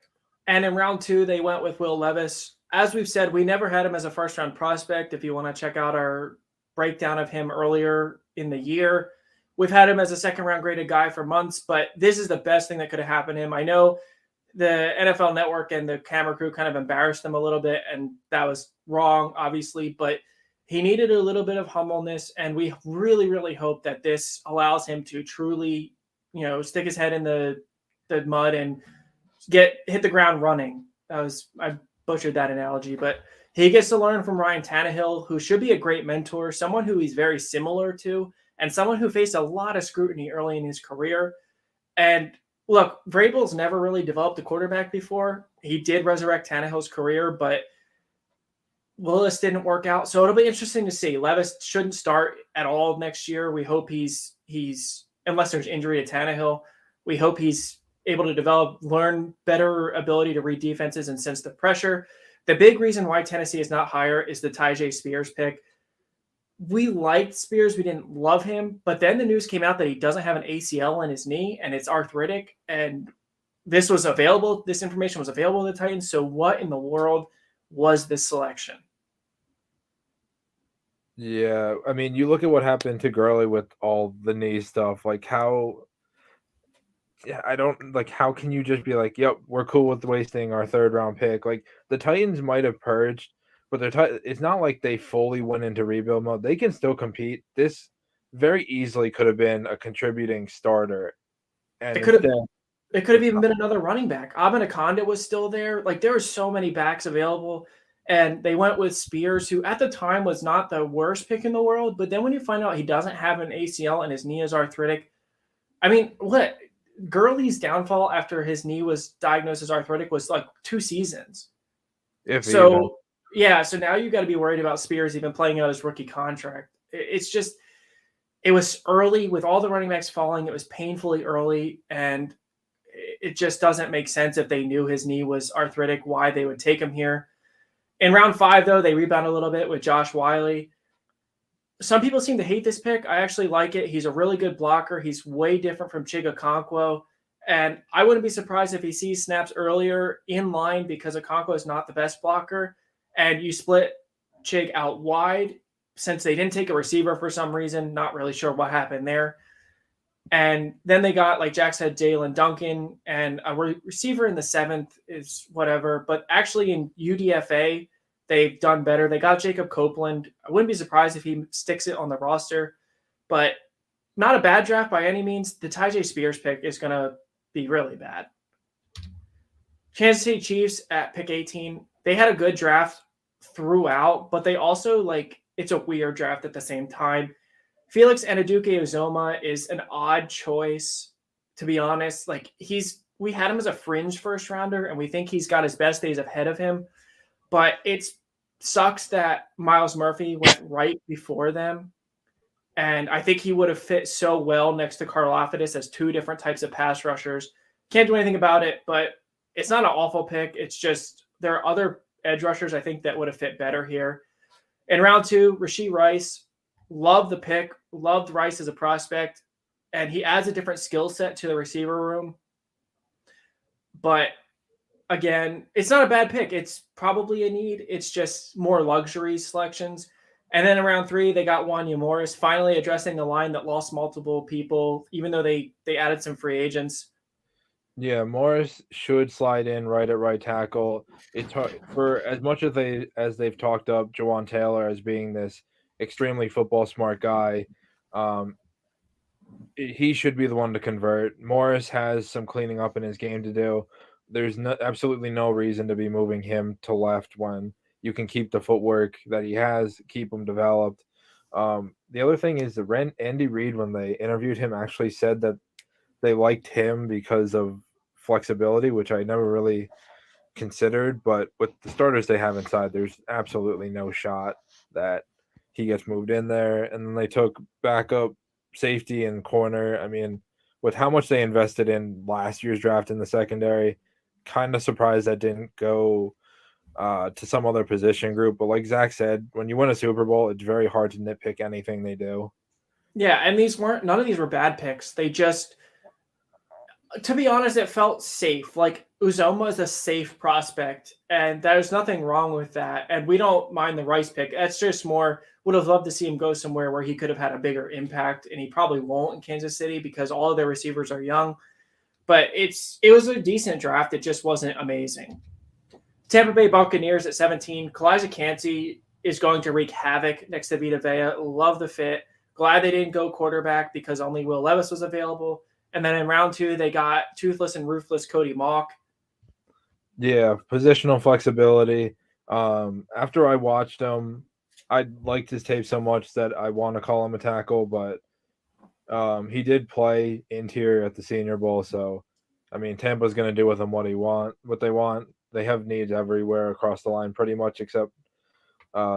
And in round 2, they went with Will Levis. As we've said, we never had him as a first-round prospect. If you want to check out our breakdown of him earlier in the year, we've had him as a second-round graded guy for months, but this is the best thing that could have happened to him. I know the NFL Network and the camera crew kind of embarrassed him a little bit, and that was wrong, obviously, but he needed a little bit of humbleness, and we really, really hope that this allows him to truly, stick his head in the mud and hit the ground running. I butchered that analogy, but he gets to learn from Ryan Tannehill, who should be a great mentor, someone who he's very similar to, and someone who faced a lot of scrutiny early in his career. And look, Vrabel's never really developed a quarterback before. He did resurrect Tannehill's career, but Willis didn't work out. So it'll be interesting to see. Levis shouldn't start at all next year. We hope he's unless there's injury to Tannehill, we hope he's able to learn better ability to read defenses and sense the pressure. The big reason why Tennessee is not higher is the Tyjae Spears pick. We liked Spears. We didn't love him. But then the news came out that he doesn't have an ACL in his knee and it's arthritic. And this information was available to the Titans. So what in the world was this selection? Yeah, I mean, you look at what happened to Gurley with all the knee stuff. Like how how can you just be like, yep, we're cool with wasting our third round pick? Like the Titans might have purged, but it's not like they fully went into rebuild mode. They can still compete. This very easily could have been a contributing starter. And it could have even been another running back. Abin Akonda was still there. Like there were so many backs available. And they went with Spears, who at the time was not the worst pick in the world. But then when you find out he doesn't have an ACL and his knee is arthritic, I mean, what? Gurley's downfall after his knee was diagnosed as arthritic was like 2 seasons. So now you got to be worried about Spears even playing out his rookie contract. It was early with all the running backs falling. It was painfully early, and it just doesn't make sense if they knew his knee was arthritic, why they would take him here. In round 5, though, they rebound a little bit with Josh Whyle. Some people seem to hate this pick. I actually like it. He's a really good blocker. He's way different from Chig Okonkwo. And I wouldn't be surprised if he sees snaps earlier in line because Okonkwo is not the best blocker. And you split Chig out wide since they didn't take a receiver for some reason. Not really sure what happened there. And then they got, like Jack said, Jalen Duncan, and a receiver in the 7th is whatever. But actually in UDFA, they've done better. They got Jacob Copeland. I wouldn't be surprised if he sticks it on the roster. But not a bad draft by any means. The Tyjae Spears pick is going to be really bad. Kansas City Chiefs at pick 18. They had a good draft throughout, but they also, it's a weird draft at the same time. Felix Anudike-Uzomah is an odd choice, to be honest. We had him as a fringe first rounder, and we think he's got his best days ahead of him. But it sucks that Myles Murphy went right before them. And I think he would have fit so well next to Karlaftis as 2 different types of pass rushers. Can't do anything about it, but it's not an awful pick. It's just there are other edge rushers I think that would have fit better here. In round 2, Rashee Rice. Love the pick. Loved Rice as a prospect. And he adds a different skill set to the receiver room. But again, it's not a bad pick. It's probably a need. It's just more luxury selections. And then in round 3, they got Wanya Morris, finally addressing the line that lost multiple people, even though they added some free agents. Yeah, Morris should slide in right at right tackle. It's hard, for as much as they've talked up Jawan Taylor as being this extremely football smart guy. He should be the one to convert. Morris has some cleaning up in his game to do. There's absolutely no reason to be moving him to left when you can keep the footwork that he has, keep him developed. The other thing is Andy Reid, when they interviewed him, actually said that they liked him because of flexibility, which I never really considered. But with the starters they have inside, there's absolutely no shot that he gets moved in there. And then they took backup safety and corner. I mean, with how much they invested in last year's draft in the secondary, kind of surprised that didn't go to some other position group. But like Zach said, when you win a Super Bowl, it's very hard to nitpick anything they do. Yeah, and none of these were bad picks. They just, To be honest, it felt safe. Like Uzoma is a safe prospect, and there's nothing wrong with that. And we don't mind the Rice pick. That's just more would have loved to see him go somewhere where he could have had a bigger impact, and he probably won't in Kansas City because all of their receivers are young. But it was a decent draft. It just wasn't amazing. Tampa Bay Buccaneers at 17. Kalijah Kancey is going to wreak havoc next to Vita Vea. Love the fit. Glad they didn't go quarterback because only Will Levis was available. And then in round 2, they got toothless and ruthless Cody Mauch. Yeah, positional flexibility. After I watched him, I liked his tape so much that I want to call him a tackle, but he did play interior at the Senior Bowl, so I mean Tampa's going to do with him what they want. They have needs everywhere across the line, pretty much except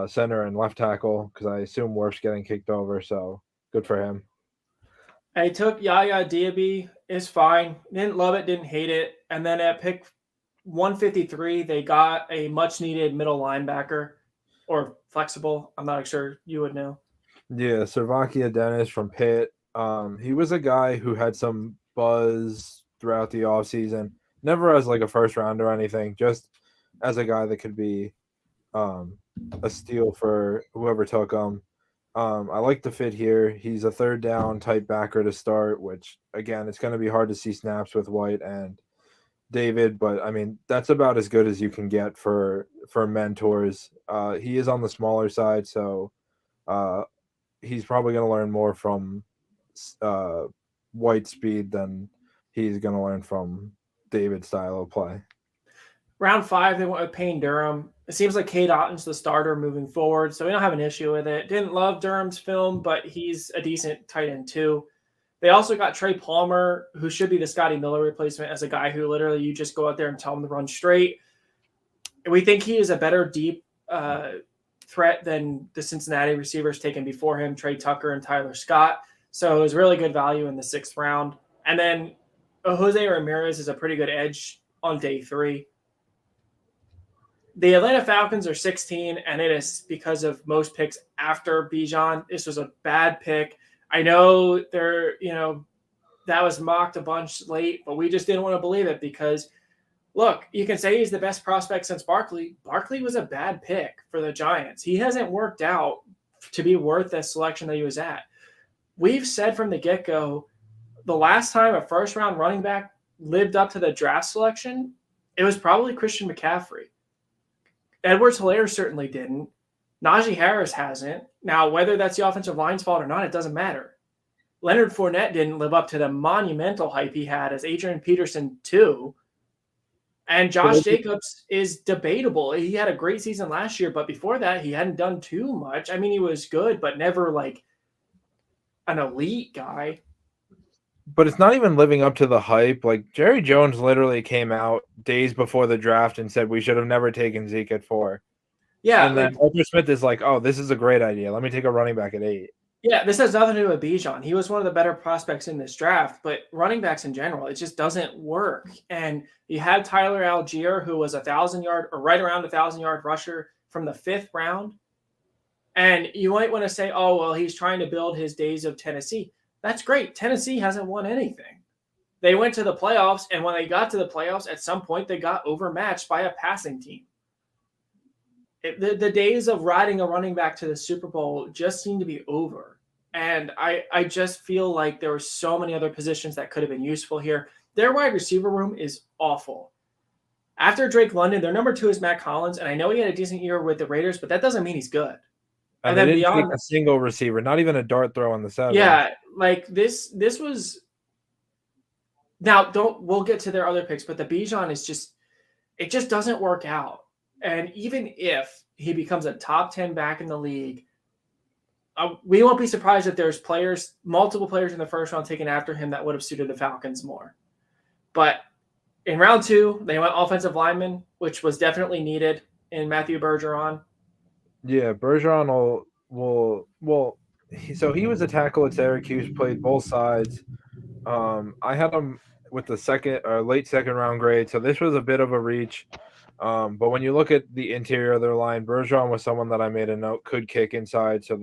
center and left tackle, because I assume Worf's getting kicked over, so good for him. I took Yaya Diaby. Is fine. Didn't love it, didn't hate it. And then at pick 153, they got a much needed middle linebacker or flexible. I'm not sure you would know. Yeah, Servakia Dennis from Pitt. He was a guy who had some buzz throughout the offseason. Never as like a first round or anything, just as a guy that could be a steal for whoever took him. I like the fit here. He's a third down type backer to start, which again, it's going to be hard to see snaps with White and David, but I mean that's about as good as you can get for mentors. He is on the smaller side, so he's probably going to learn more from White speed than he's going to learn from David's style of play. Round 5, they went with Payne Durham. It seems like Cade Otton's the starter moving forward, so we don't have an issue with it. Didn't love Durham's film, but he's a decent tight end too. They also got Trey Palmer, who should be the Scotty Miller replacement, as a guy who literally you just go out there and tell him to run straight. We think he is a better deep threat than the Cincinnati receivers taken before him, Trey Tucker and Tyler Scott. So it was really good value in the 6th round. And then Jose Ramirez is a pretty good edge on day 3. The Atlanta Falcons are 16, and it is because of most picks after Bijan. This was a bad pick. I know that was mocked a bunch late, but we just didn't want to believe it because, look, you can say he's the best prospect since Barkley. Barkley was a bad pick for the Giants. He hasn't worked out to be worth the selection that he was at. We've said from the get-go, the last time a first-round running back lived up to the draft selection, it was probably Christian McCaffrey. Edwards-Helaire certainly didn't. Najee Harris hasn't. Now, whether that's the offensive line's fault or not, it doesn't matter. Leonard Fournette didn't live up to the monumental hype he had as Adrian Peterson too. And Josh Jacobs is debatable. He had a great season last year, but before that, he hadn't done too much. I mean, he was good, but never like an elite guy. But it's not even living up to the hype. Like Jerry Jones literally came out days before the draft and said we should have never taken Zeke at 4. Yeah. And then Arthur Smith is like, oh, this is a great idea. Let me take a running back at 8. Yeah, this has nothing to do with Bijan. He was one of the better prospects in this draft, but running backs in general, it just doesn't work. And you had Tyler Algier, who was 1,000-yard or right around 1,000-yard rusher from the 5th round. And you might want to say, oh, well, he's trying to build his days of Tennessee. That's great. Tennessee hasn't won anything. They went to the playoffs, and when they got to the playoffs, at some point they got overmatched by a passing team. The days of riding a running back to the Super Bowl just seem to be over. And I just feel like there were so many other positions that could have been useful here. Their wide receiver room is awful. After Drake London, their number 2 is Matt Collins, and I know he had a decent year with the Raiders, but that doesn't mean he's good. And then beyond a single receiver, not even a dart throw on the 7. Yeah, like this was. Now we'll get to their other picks, but the Bijan is it just doesn't work out. And even if he becomes a top 10 back in the league, we won't be surprised if there's multiple players in the first round taken after him that would have suited the Falcons more. But in round 2, they went offensive lineman, which was definitely needed in Matthew Bergeron. Yeah, Bergeron so he was a tackle at Syracuse, played both sides. I had him with the late second round grade, so this was a bit of a reach. But when you look at the interior of their line, Bergeron was someone that I made a note could kick inside. So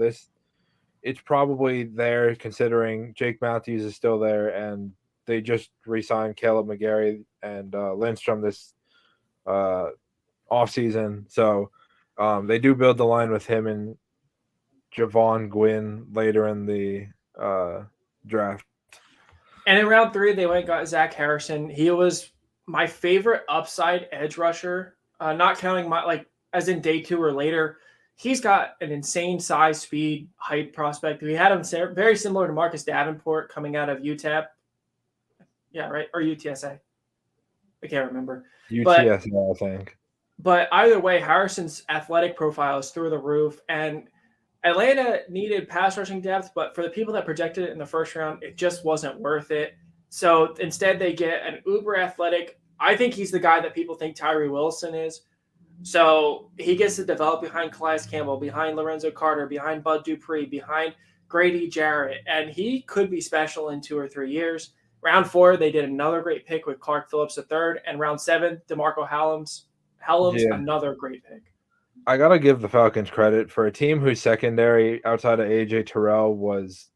it's probably there considering Jake Matthews is still there and they just re-signed Caleb McGarry and Lindstrom this offseason. So they do build the line with him and Javon Gwynn later in the draft. And in round 3, they went and got Zach Harrison. He was my favorite upside edge rusher, not counting my as in day 2 or later. He's got an insane size, speed, height prospect. We had him very similar to Marcus Davenport coming out of UTEP. Yeah, right? Or UTSA. I can't remember. UTSA, I think. But either way, Harrison's athletic profile is through the roof. And Atlanta needed pass rushing depth, but for the people that projected it in the first round, it just wasn't worth it. So instead, they get an uber athletic. I think he's the guy that people think Tyree Wilson is. So he gets to develop behind Calais Campbell, behind Lorenzo Carter, behind Bud Dupree, behind Grady Jarrett, and he could be special in 2 or 3 years. Round 4, they did another great pick with Clark Phillips III, and round 7, DeMarco Hellams, another great pick. I gotta give the Falcons credit for a team whose secondary outside of AJ Terrell was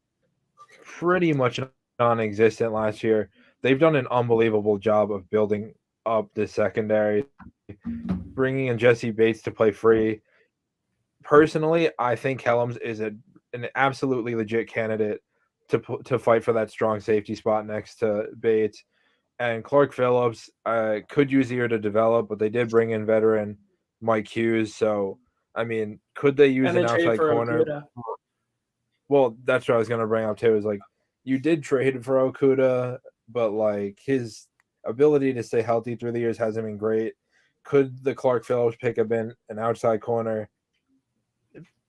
pretty much non-existent last year. They've done an unbelievable job of building up the secondary, bringing in Jesse Bates to play free. Personally, I think Hellams is an absolutely legit candidate to fight for that strong safety spot next to Bates. And Clark Phillips could use the year to develop, but they did bring in veteran Mike Hughes. So, I mean, could they use an outside corner? Okuda. Well, that's what I was going to bring up too. Is like you did trade for Okuda, but like his ability to stay healthy through the years hasn't been great. Could the Clark Phillips pick have been an outside corner?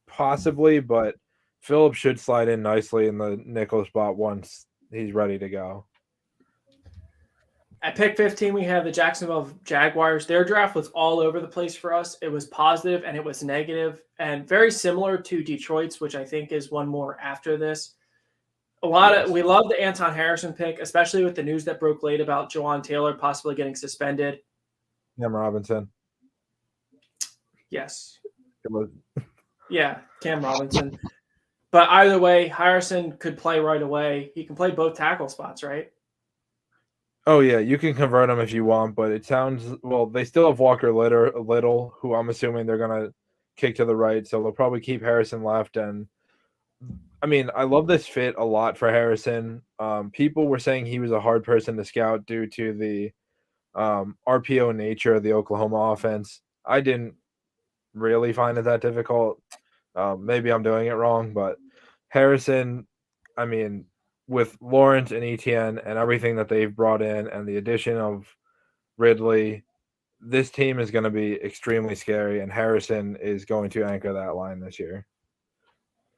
Possibly, but Phillips should slide in nicely in the nickel spot once he's ready to go. At pick 15, we have the Jacksonville Jaguars. Their draft was all over the place for us. It was positive and it was negative, and very similar to Detroit's, which I think is one more after this. We love the Anton Harrison pick, especially with the news that broke late about Jawan Taylor possibly getting suspended. Cam Robinson. Yes. Yeah, Cam Robinson. But either way, Harrison could play right away. He can play both tackle spots, right? Oh, yeah, you can convert him if you want, but it sounds – well, they still have Walker Little, who I'm assuming they're going to kick to the right, so they'll probably keep Harrison left. And, I mean, I love this fit a lot for Harrison. People were saying he was a hard person to scout due to the RPO nature of the Oklahoma offense. I didn't really find it that difficult. Maybe I'm doing it wrong, but Harrison, I mean – with Lawrence and Etienne and everything that they've brought in and the addition of Ridley, this team is going to be extremely scary, and Harrison is going to anchor that line this year.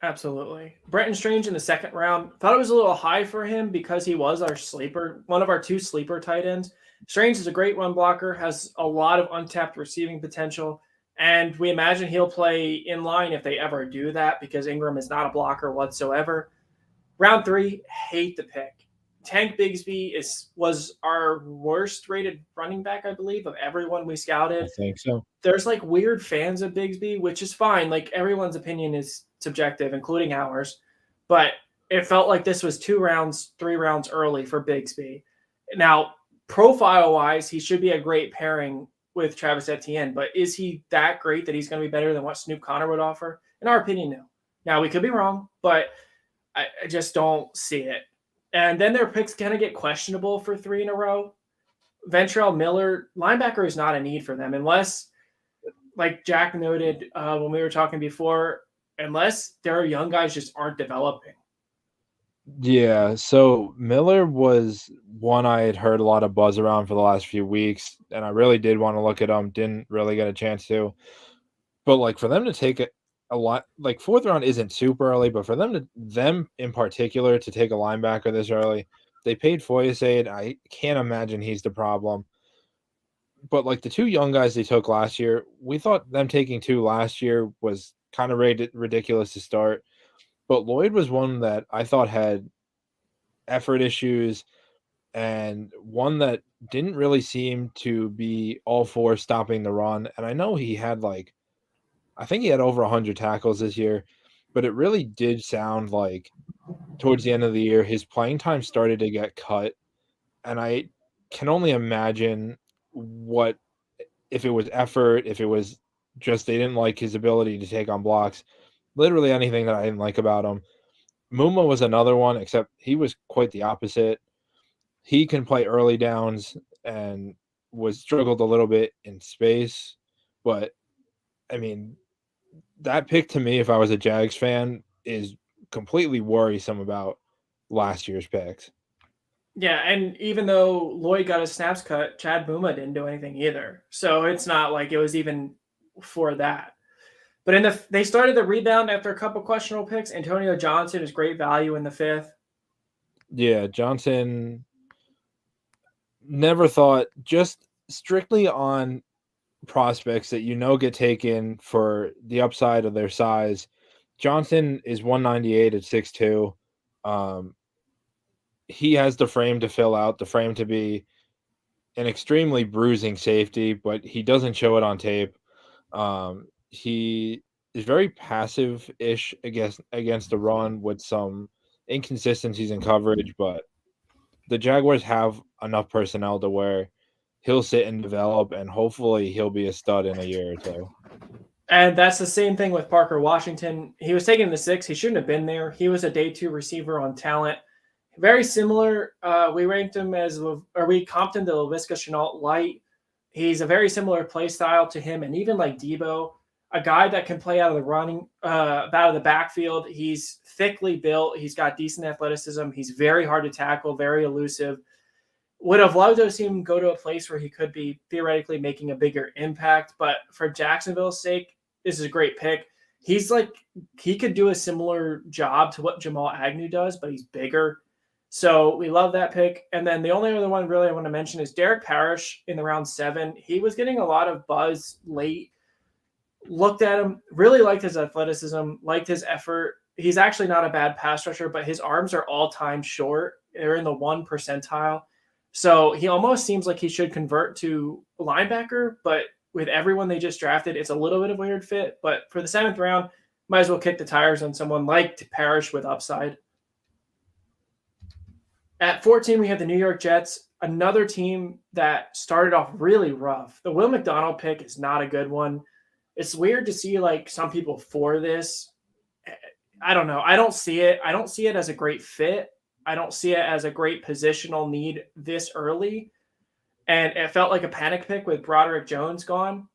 Absolutely. Brenton Strange in the second round. Thought it was a little high for him because he was our sleeper, one of our 2 sleeper tight ends. Strange is a great run blocker, has a lot of untapped receiving potential, and we imagine he'll play in line if they ever do that because Ingram is not a blocker whatsoever. Round 3, hate the pick. Tank Bigsby was our worst rated running back, I believe, of everyone we scouted. I think so. There's like weird fans of Bigsby, which is fine. Like everyone's opinion is subjective, including ours. But it felt like this was 2 rounds, 3 rounds early for Bigsby. Now, profile-wise, he should be a great pairing with Travis Etienne. But is he that great that he's going to be better than what Snoop Connor would offer? In our opinion, no. Now, we could be wrong, but I just don't see it. And then their picks kind of get questionable for 3 in a row. Ventrell Miller, linebacker is not a need for them unless, like Jack noted when we were talking before, unless their young guys just aren't developing. Yeah, so Miller was one I had heard a lot of buzz around for the last few weeks, and I really did want to look at him. Didn't really get a chance to. But, like, for them to take it, a lot like 4th round isn't super early, but for them in particular to take a linebacker this early, they paid Foyesade. I can't imagine he's the problem. But like the 2 young guys they took last year, we thought them taking 2 last year was kind of ridiculous to start. But Lloyd was one that I thought had effort issues and one that didn't really seem to be all for stopping the run. And I know he had I think he had over 100 tackles this year, but it really did sound like towards the end of the year, his playing time started to get cut and I can only imagine what if it was effort, if it was just they didn't like his ability to take on blocks, literally anything that I didn't like about him. Muma was another one, except he was quite the opposite. He can play early downs and was struggled a little bit in space, but I mean, that pick to me, if I was a Jags fan, is completely worrisome about last year's picks. Yeah, and even though Lloyd got his snaps cut, Chad Buma didn't do anything either. So it's not like it was even for that. But they started the rebound after a couple questionable picks. Antonio Johnson is great value in the fifth. Yeah, Johnson never thought just strictly on prospects that get taken for the upside of their size. Johnson is 198 at 6'2". He has the frame to fill out, the frame to be an extremely bruising safety, but he doesn't show it on tape. He is very passive-ish against the run with some inconsistencies in coverage, but the Jaguars have enough personnel to where he'll sit and develop, and hopefully he'll be a stud in a year or two. And that's the same thing with Parker Washington. He was taken in the sixth. He shouldn't have been there. He was a day two receiver on talent. Very similar. We ranked him we comped him to LaVisca Chenault light. He's a very similar play style to him, and even like Debo, a guy that can play out of the backfield. He's thickly built. He's got decent athleticism. He's very hard to tackle, very elusive. Would have loved to see him go to a place where he could be theoretically making a bigger impact, but for Jacksonville's sake, this is a great pick. He could do a similar job to what Jamal Agnew does, but he's bigger. So we love that pick. And then the only other one really I want to mention is Derek Parrish in the round 7. He was getting a lot of buzz late. Looked at him, really liked his athleticism, liked his effort. He's actually not a bad pass rusher, but his arms are all time short. They're in the 1 percentile. So he almost seems like he should convert to linebacker, but with everyone they just drafted, it's a little bit of a weird fit. But for the 7th round, might as well kick the tires on someone like Parrish with upside. At 14, we have the New York Jets, another team that started off really rough. The Will McDonald pick is not a good one. It's weird to see like some people for this. I don't know. I don't see it. I don't see it as a great fit. I don't see it as a great positional need this early. And it felt like a panic pick with Broderick Jones gone.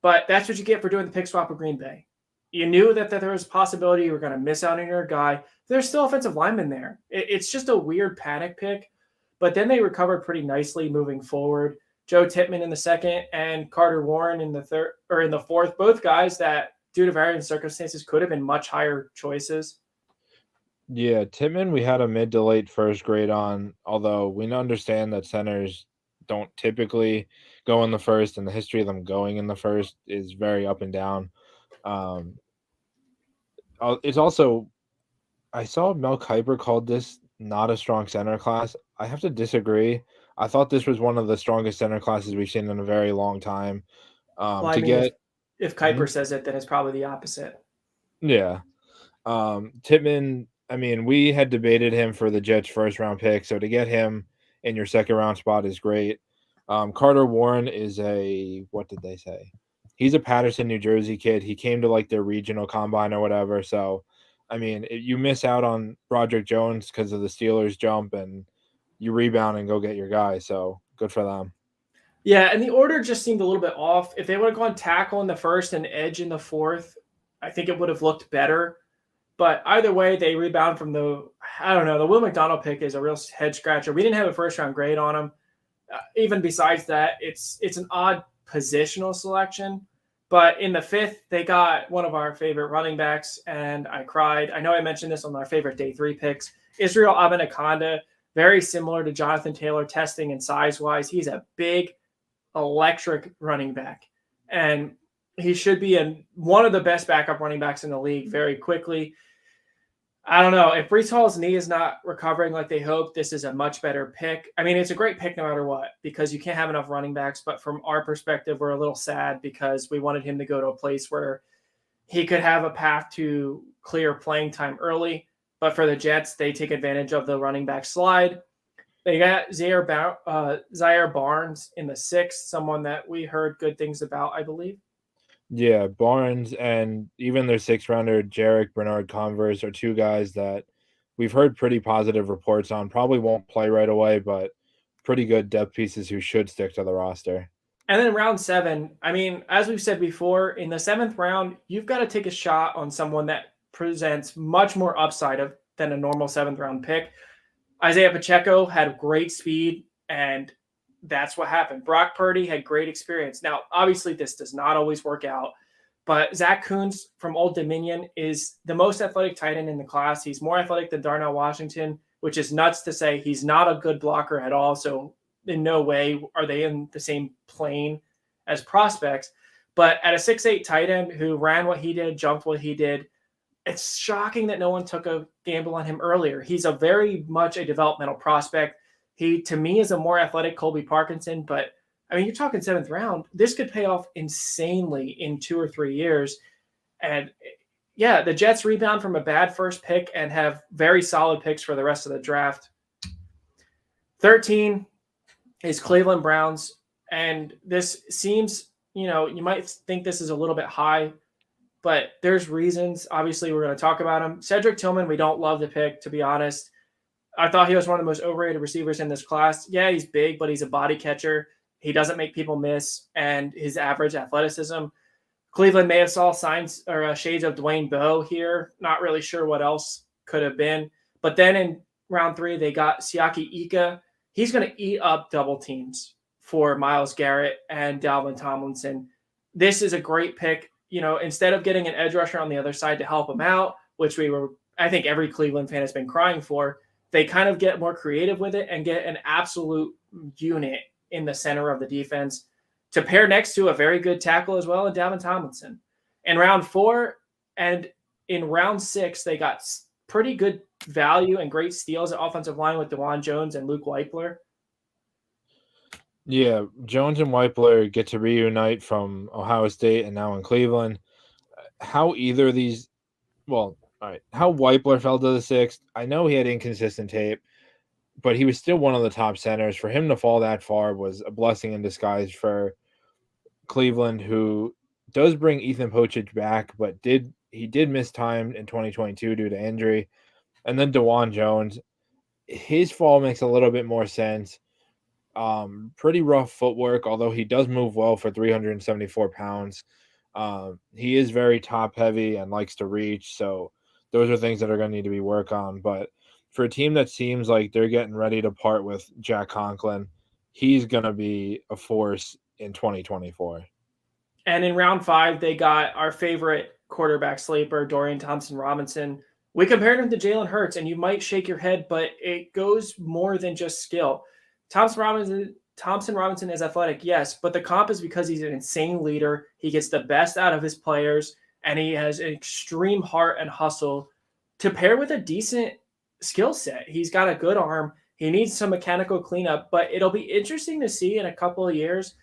But that's what you get for doing the pick swap with Green Bay. You knew that there was a possibility you were going to miss out on your guy. There's still offensive linemen there. It's just a weird panic pick. But then they recovered pretty nicely moving forward. Joe Tippmann in the 2nd and Carter Warren in the 3rd or in the 4th. Both guys that, due to varying circumstances, could have been much higher choices. Yeah, Tippmann, we had a mid to late first grade on, although we understand that centers don't typically go in the first, and the history of them going in the first is very up and down. It's also, I saw Mel Kiper called this not a strong center class. I have to disagree. I thought this was one of the strongest center classes we've seen in a very long time. If Kiper says it, then it's probably the opposite. Yeah. Tippmann, I mean, we had debated him for the Jets' first round pick, so to get him in your second round spot is great. Carter Warren is what did they say? He's a Patterson, New Jersey kid. He came to like their regional combine or whatever. So, I mean, you miss out on Broderick Jones because of the Steelers jump, and you rebound and go get your guy. So good for them. Yeah, and the order just seemed a little bit off. If they would have gone tackle in the 1st and edge in the 4th, I think it would have looked better. But either way, they rebound from the Will McDonald pick is a real head scratcher. We didn't have a first round grade on him. Even besides that, it's an odd positional selection. But in the 5th, they got one of our favorite running backs, and I cried. I know I mentioned this on our favorite day 3 picks. Israel Abanikanda, very similar to Jonathan Taylor testing and size-wise. He's a big, electric running back. And he should be one of the best backup running backs in the league very quickly. I don't know. If Breece Hall's knee is not recovering like they hope, this is a much better pick. I mean, it's a great pick no matter what because you can't have enough running backs. But from our perspective, we're a little sad because we wanted him to go to a place where he could have a path to clear playing time early. But for the Jets, they take advantage of the running back slide. They got Zaire Barnes in the sixth, someone that we heard good things about, I believe. Yeah, Barnes and even their sixth rounder, Jarek Bernard Converse, are two guys that we've heard pretty positive reports on. Probably won't play right away, but pretty good depth pieces who should stick to the roster. And then round 7, I mean, as we've said before, in the 7th round, you've got to take a shot on someone that presents much more upside than a normal 7th round pick. Isaiah Pacheco had great speed, and that's what happened. Brock Purdy had great experience. Now, obviously, this does not always work out, but Zach Kuntz from Old Dominion is the most athletic tight end in the class. He's more athletic than Darnell Washington, which is nuts to say. He's not a good blocker at all, so in no way are they in the same plane as prospects. But at a 6'8" tight end who ran what he did, jumped what he did, it's shocking that no one took a gamble on him earlier. He's a very much a developmental prospect. He, to me, is a more athletic Colby Parkinson, but I mean, you're talking 7th round. This could pay off insanely in 2 or 3 years. And yeah, the Jets rebound from a bad first pick and have very solid picks for the rest of the draft. 13 is Cleveland Browns. And this seems, you might think this is a little bit high, but there's reasons. Obviously, we're going to talk about him. Cedric Tillman, we don't love the pick, to be honest. I thought he was one of the most overrated receivers in this class. Yeah, he's big, but he's a body catcher. He doesn't make people miss, and his average athleticism. Cleveland may have saw signs or shades of Dwayne Bowe here. Not really sure what else could have been. But then in round 3, they got Siaki Ika. He's going to eat up double teams for Myles Garrett and Dalvin Tomlinson. This is a great pick. Instead of getting an edge rusher on the other side to help him out, which I think every Cleveland fan has been crying for, they kind of get more creative with it and get an absolute unit in the center of the defense to pair next to a very good tackle as well, and Dalvin Tomlinson. In round 4 and in round 6, they got pretty good value and great steals at offensive line with DeJuan Jones and Luke Weichler. Yeah, Jones and Weichler get to reunite from Ohio State and now in Cleveland. How either of these, well, all right, how Weichler fell to the 6th, I know he had inconsistent tape, but he was still one of the top centers. For him to fall that far was a blessing in disguise for Cleveland, who does bring Ethan Pochich back, but he did miss time in 2022 due to injury. And then DeJuan Jones, his fall makes a little bit more sense. Pretty rough footwork, although he does move well for 374 pounds. He is very top heavy and likes to reach, so those are things that are going to need to be worked on. But for a team that seems like they're getting ready to part with Jack Conklin, he's going to be a force in 2024. And in round 5, they got our favorite quarterback sleeper, Dorian Thompson-Robinson. We compared him to Jalen Hurts, and you might shake your head, but it goes more than just skill. Thompson-Robinson is athletic, yes, but the comp is because he's an insane leader. He gets the best out of his players, and he has an extreme heart and hustle to pair with a decent skill set. He's got a good arm. He needs some mechanical cleanup, but it'll be interesting to see in a couple of years.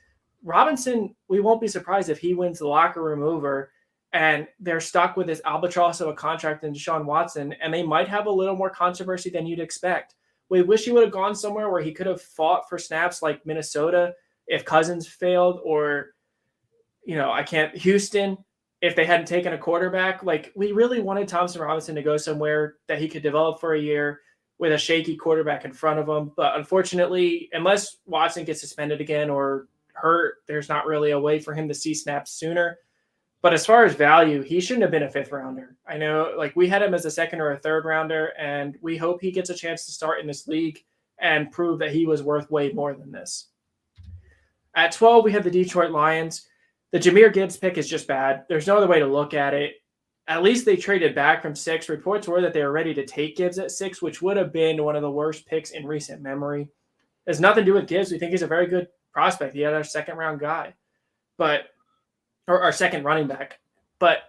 Robinson, we won't be surprised if he wins the locker room over and they're stuck with this albatross of a contract in Deshaun Watson, and they might have a little more controversy than you'd expect. We wish he would have gone somewhere where he could have fought for snaps like Minnesota if Cousins failed, or, Houston if they hadn't taken a quarterback. Like, we really wanted Thompson-Robinson to go somewhere that he could develop for a year with a shaky quarterback in front of him. But unfortunately, unless Watson gets suspended again or hurt, there's not really a way for him to see snaps sooner. But as far as value, he shouldn't have been a 5th rounder. I know, we had him as a 2nd or a 3rd rounder, and we hope he gets a chance to start in this league and prove that he was worth way more than this. At 12, we have the Detroit Lions. The Jahmyr Gibbs pick is just bad. There's no other way to look at it. At least they traded back from 6. Reports were that they were ready to take Gibbs at 6, which would have been one of the worst picks in recent memory. There's nothing to do with Gibbs. We think he's a very good prospect. He had our 2nd-round guy. Or our 2nd running back. But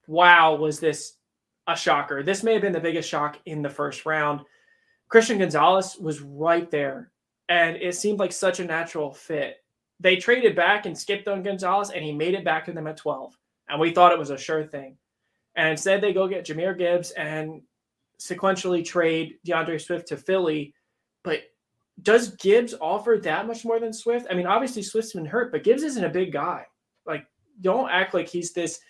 wow, was this a shocker. This may have been the biggest shock in the 1st round. Christian Gonzalez was right there, and it seemed like such a natural fit. They traded back and skipped on Gonzalez, and he made it back to them at 12. And we thought it was a sure thing. And instead, they go get Jahmyr Gibbs and sequentially trade DeAndre Swift to Philly. But does Gibbs offer that much more than Swift? I mean, obviously Swift's been hurt, but Gibbs isn't a big guy. Like, don't act like he's this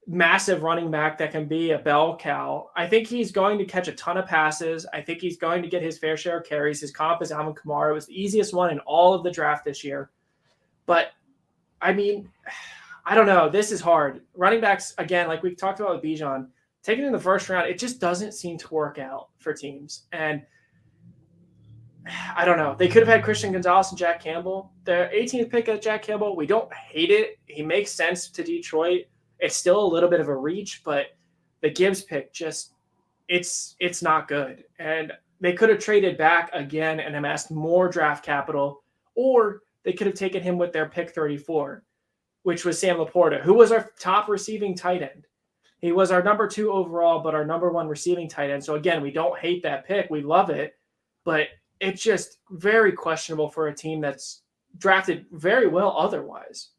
massive running back that can be a bell cow. I think he's going to catch a ton of passes. I think he's going to get his fair share of carries. His comp is Alvin Kamara. It was the easiest one in all of the draft this year. But, I mean, I don't know. This is hard. Running backs, again, like we talked about with Bijan, taken in the first round, it just doesn't seem to work out for teams. And I don't know. They could have had Christian Gonzalez and Jack Campbell. The 18th pick at Jack Campbell, we don't hate it. He makes sense to Detroit. It's still a little bit of a reach, but the Gibbs pick just it's not good. And they could have traded back again and amassed more draft capital, or they could have taken him with their pick 34, which was Sam Laporta, who was our top receiving tight end. He was our number 2 overall, but our number 1 receiving tight end. So again, we don't hate that pick. We love it, but it's just very questionable for a team that's drafted very well otherwise.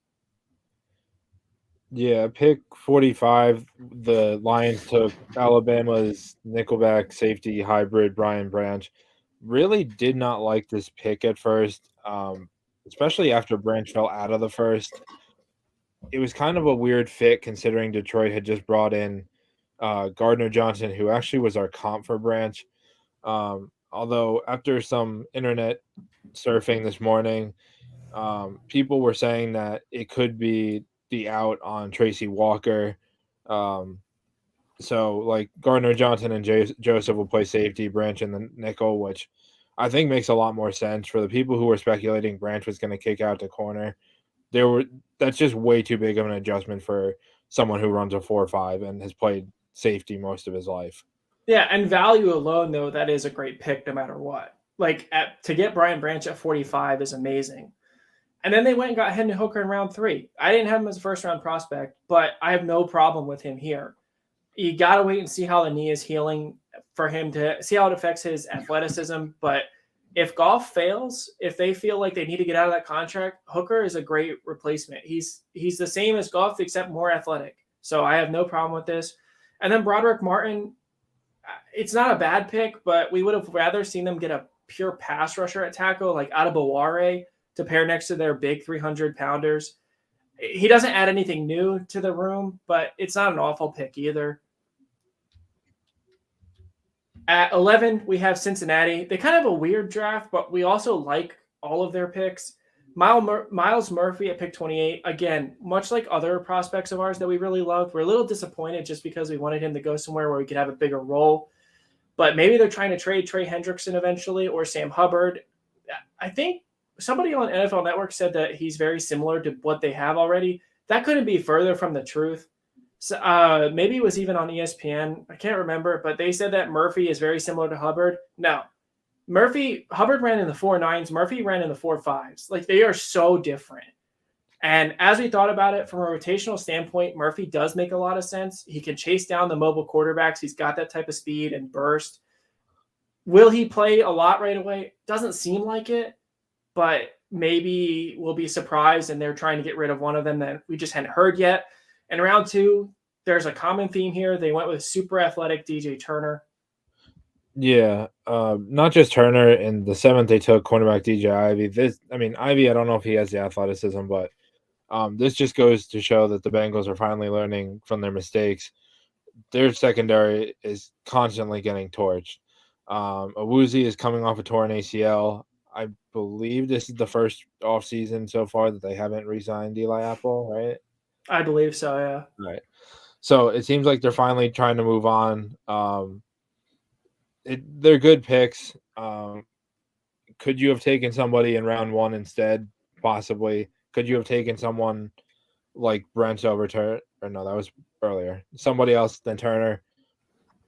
Yeah, pick 45, the Lions took Alabama's nickelback safety hybrid Brian Branch. Really did not like this pick at first, especially after Branch fell out of the first. It was kind of a weird fit considering Detroit had just brought in Gardner Johnson, who actually was our comp for Branch. Although after some internet surfing this morning, people were saying that it could be the out on Tracy Walker. So like Gardner Johnson and Joseph will play safety, Branch in the nickel, which I think makes a lot more sense. For the people who were speculating Branch was going to kick out to corner, that's just way too big of an adjustment for someone who runs a 4.5 and has played safety most of his life. Yeah, and value alone, though, that is a great pick no matter what. Like, to get Brian Branch at 45 is amazing. And then they went and got Hendon Hooker in round 3. I didn't have him as a first-round prospect, but I have no problem with him here. You got to wait and see how the knee is healing for him to see how it affects his athleticism. But if Goff fails, if they feel like they need to get out of that contract, Hooker is a great replacement. He's the same as Goff, except more athletic. So I have no problem with this. And then Broderick Martin, it's not a bad pick, but we would have rather seen them get a pure pass rusher at tackle, like Adebaware, to pair next to their big 300-pounders. He doesn't add anything new to the room, but it's not an awful pick either. At 11, we have Cincinnati. They kind of have a weird draft, but we also like all of their picks. Miles Murphy at pick 28. Again, much like other prospects of ours that we really loved, we're a little disappointed just because we wanted him to go somewhere where we could have a bigger role. But maybe they're trying to trade Trey Hendrickson eventually or Sam Hubbard. I think somebody on NFL Network said that he's very similar to what they have already. That couldn't be further from the truth. So, maybe it was even on ESPN. I can't remember, but they said that Murphy is very similar to Hubbard. No. Hubbard ran in the 4.9s. Murphy ran in the 4.5s. Like, they are so different. And as we thought about it from a rotational standpoint, Murphy does make a lot of sense. He can chase down the mobile quarterbacks. He's got that type of speed and burst. Will he play a lot right away? Doesn't seem like it, but maybe we'll be surprised and they're trying to get rid of one of them that we just hadn't heard yet. And round 2, there's a common theme here. They went with super athletic DJ Turner. Yeah, not just Turner. In the 7th, they took cornerback DJ Ivy. Ivy, I don't know if he has the athleticism, but this just goes to show that the Bengals are finally learning from their mistakes. Their secondary is constantly getting torched. Awuzie is coming off a torn ACL. I believe this is the first offseason so far that they haven't re-signed Eli Apple, right? I believe so, yeah. Right. So it seems like they're finally trying to move on. They're good picks. Could you have taken somebody in round 1 instead? Possibly. Could you have taken someone like Brent over Turner? Or no, that was earlier. Somebody else than Turner?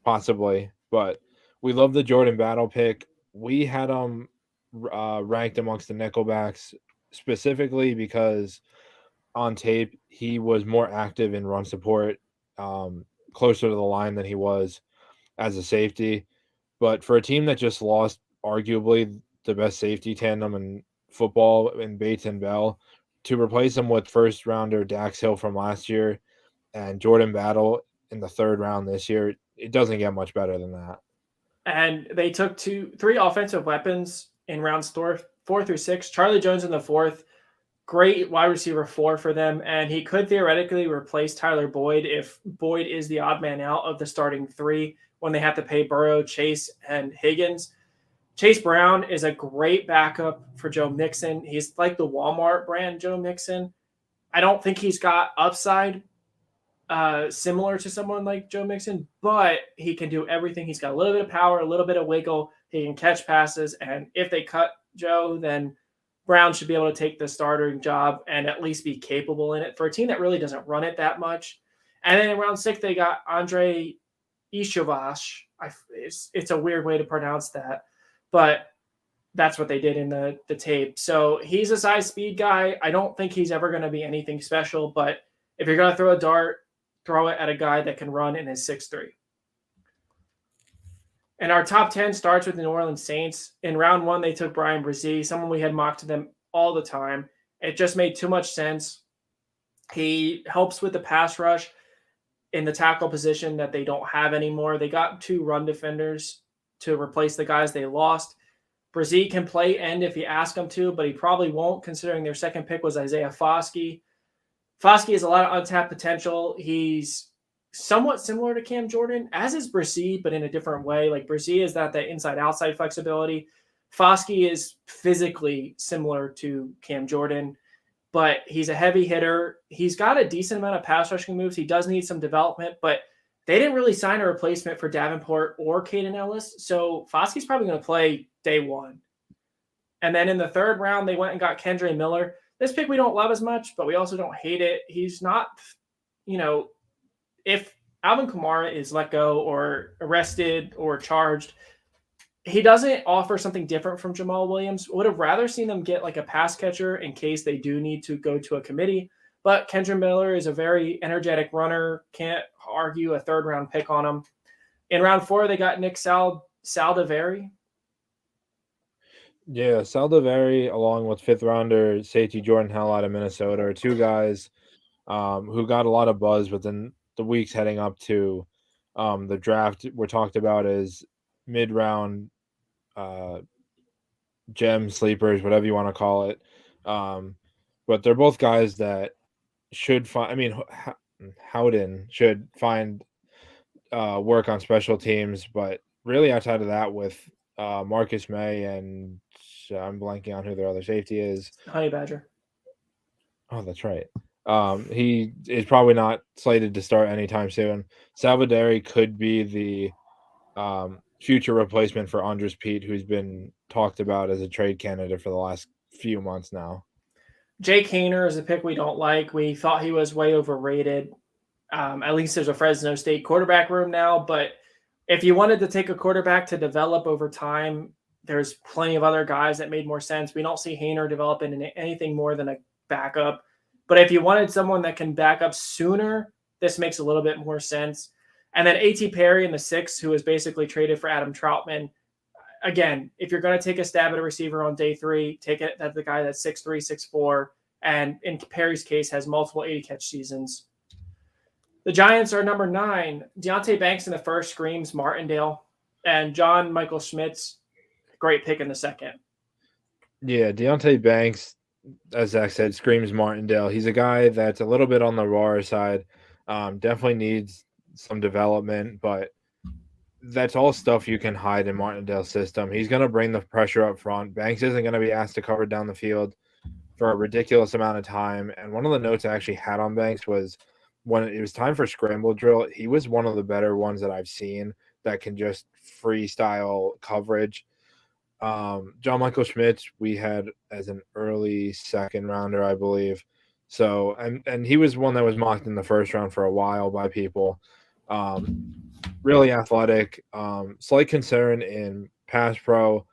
Possibly. But we love the Jordan Battle pick. We had him ranked amongst the nickelbacks specifically because on tape he was more active in run support, closer to the line than he was as a safety. But for a team that just lost arguably the best safety tandem in football in Bates and Bell, to replace him with first rounder Dax Hill from last year and Jordan Battle in the 3rd round this year, it doesn't get much better than that. And they took 3 offensive weapons in rounds 4 through 6. Charlie Jones in the fourth, great wide receiver 4 for them, and he could theoretically replace Tyler Boyd if Boyd is the odd man out of the starting 3 when they have to pay Burrow, Chase, and Higgins. Chase Brown is a great backup for Joe Mixon. He's like the Walmart brand Joe Mixon. I don't think he's got upside similar to someone like Joe Mixon, but he can do everything. He's got a little bit of power, a little bit of wiggle. He can catch passes, and if they cut Joe, then Brown should be able to take the starting job and at least be capable in it for a team that really doesn't run it that much. And then in round 6, they got Andre Ishovash. It's a weird way to pronounce that, but that's what they did in the tape. So he's a size speed guy. I don't think he's ever going to be anything special, but if you're going to throw a dart, throw it at a guy that can run in his 6'3". And our top 10 starts with the New Orleans Saints. In round 1, they took Brian Brzee, someone we had mocked to them all the time. It just made too much sense. He helps with the pass rush in the tackle position that they don't have anymore. They got 2 run defenders to replace the guys they lost. Brzee can play end if you ask him to, but he probably won't, considering their second pick was Isaiah Foskey. Foskey has a lot of untapped potential. He's somewhat similar to Cam Jordan, as is Brzee, but in a different way. Like Brzee is that inside-outside flexibility. Foskey is physically similar to Cam Jordan, but he's a heavy hitter. He's got a decent amount of pass rushing moves. He does need some development, but they didn't really sign a replacement for Davenport or Caden Ellis, so Foskey's probably going to play day 1. And then in the 3rd round, they went and got Kendre Miller. This pick we don't love as much, but we also don't hate it. He's not, if Alvin Kamara is let go or arrested or charged, he doesn't offer something different from Jamal Williams. Would have rather seen them get like a pass catcher in case they do need to go to a committee. But Kendre Miller is a very energetic runner. Can't argue a 3rd round pick on him. In round 4, they got Nick Saldiveri. Yeah, Saldiveri, along with 5th rounder safety Jordan Hell out of Minnesota, are 2 guys who got a lot of buzz within the weeks heading up to the draft. We're talked about as mid-round gem sleepers, whatever you want to call it. But they're both guys that should find. I mean, Howden should find work on special teams, but really outside of that, with Marcus May and I'm blanking on who their other safety is. Honey Badger. Oh, that's right. He is probably not slated to start anytime soon. Saldiveri could be the future replacement for Andres Pete, who's been talked about as a trade candidate for the last few months now. Jake Haener is a pick we don't like. We thought he was way overrated. At least there's a Fresno State quarterback room now, but if you wanted to take a quarterback to develop over time, there's plenty of other guys that made more sense. We don't see Haener developing into anything more than a backup. But if you wanted someone that can back up sooner, this makes a little bit more sense. And then A.T. Perry in the 6th, who was basically traded for Adam Troutman. Again, if you're going to take a stab at a receiver on day 3, take it at the guy that's 6'3", 6'4", and in Perry's case has multiple 80-catch seasons. The Giants are number 9. Deonte Banks in the 1st screams Martindale, and John Michael Schmitz, great pick in the 2nd. Yeah, Deonte Banks, as Zach said, screams Martindale. He's a guy that's a little bit on the rawer side. Definitely needs some development, but that's all stuff you can hide in Martindale's system. He's going to bring the pressure up front. Banks isn't going to be asked to cover down the field for a ridiculous amount of time. And one of the notes I actually had on Banks was when it was time for scramble drill, he was one of the better ones that I've seen that can just freestyle coverage. John Michael Schmitz, we had as an early 2nd rounder, I believe. So, and he was one that was mocked in the 1st round for a while by people. Really athletic, slight concern in pass pro,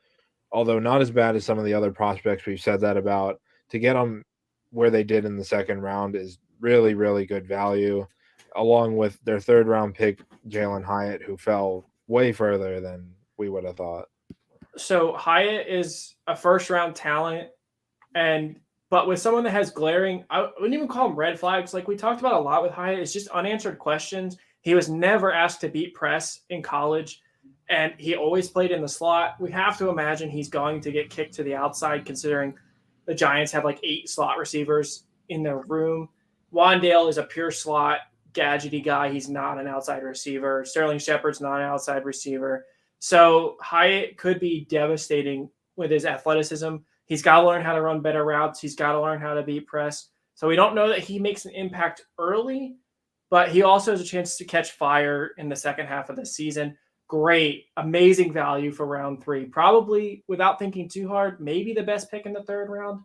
although not as bad as some of the other prospects we've said that about. To get them where they did in the 2nd round is really, really good value, along with their 3rd round pick, Jalen Hyatt, who fell way further than we would have thought. So Hyatt is a 1st round talent, but with someone that has glaring, I wouldn't even call them red flags. Like we talked about a lot with Hyatt, it's just unanswered questions. He was never asked to beat press in college. and he always played in the slot. We have to imagine he's going to get kicked to the outside, considering the Giants have like 8 slot receivers in their room. Wandale is a pure slot, gadgety guy. He's not an outside receiver. Sterling Shepard's not an outside receiver. So Hyatt could be devastating with his athleticism. He's got to learn how to run better routes. He's got to learn how to beat press. So we don't know that he makes an impact early, but he also has a chance to catch fire in the second half of the season. Great, amazing value for round 3. Probably, without thinking too hard, maybe the best pick in the 3rd round.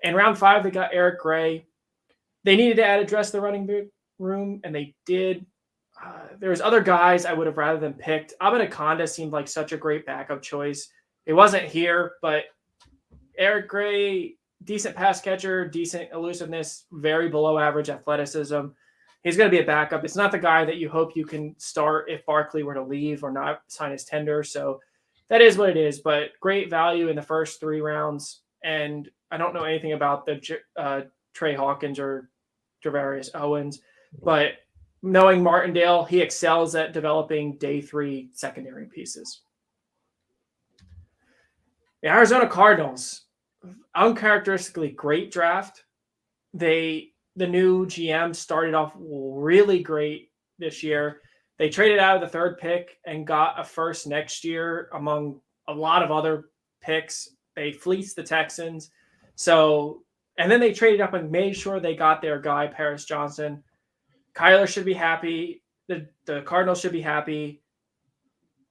In round 5, they got Eric Gray. They needed to address the running room, and they did. There's other guys I would have rather than picked. Ahmed Akonda seemed like such a great backup choice. It wasn't here, but Eric Gray, decent pass catcher, decent elusiveness, very below average athleticism. He's going to be a backup. It's not the guy that you hope you can start if Barkley were to leave or not sign his tender. So that is what it is, but great value in the first 3 rounds. And I don't know anything about the Trey Hawkins or Javarius Owens, but knowing Martindale, he excels at developing day 3 secondary pieces. The Arizona Cardinals, uncharacteristically great draft. The new GM started off really great this year. They traded out of the 3rd pick and got a first next year among a lot of other picks. They fleeced the Texans. So, and then they traded up and made sure they got their guy, Paris Johnson. Kyler should be happy. The Cardinals should be happy.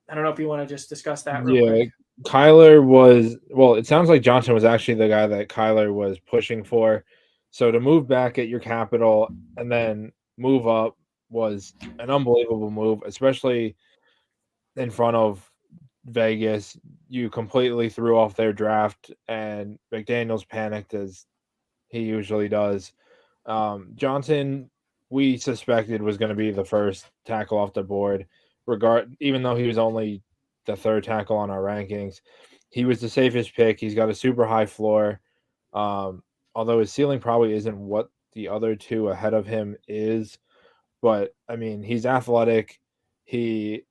I don't know if you want to just discuss that real quick. Kyler was, well, it sounds like Johnson was actually the guy that Kyler was pushing for. So to move back at your capital and then move up was an unbelievable move, especially in front of Vegas. You completely threw off their draft, and McDaniels panicked as he usually does. Johnson, we suspected, was going to be the first tackle off the board, even though he was only the 3rd tackle on our rankings. He was the safest pick. He's got a super high floor. Although his ceiling probably isn't what the other 2 ahead of him is. But, I mean, he's athletic. He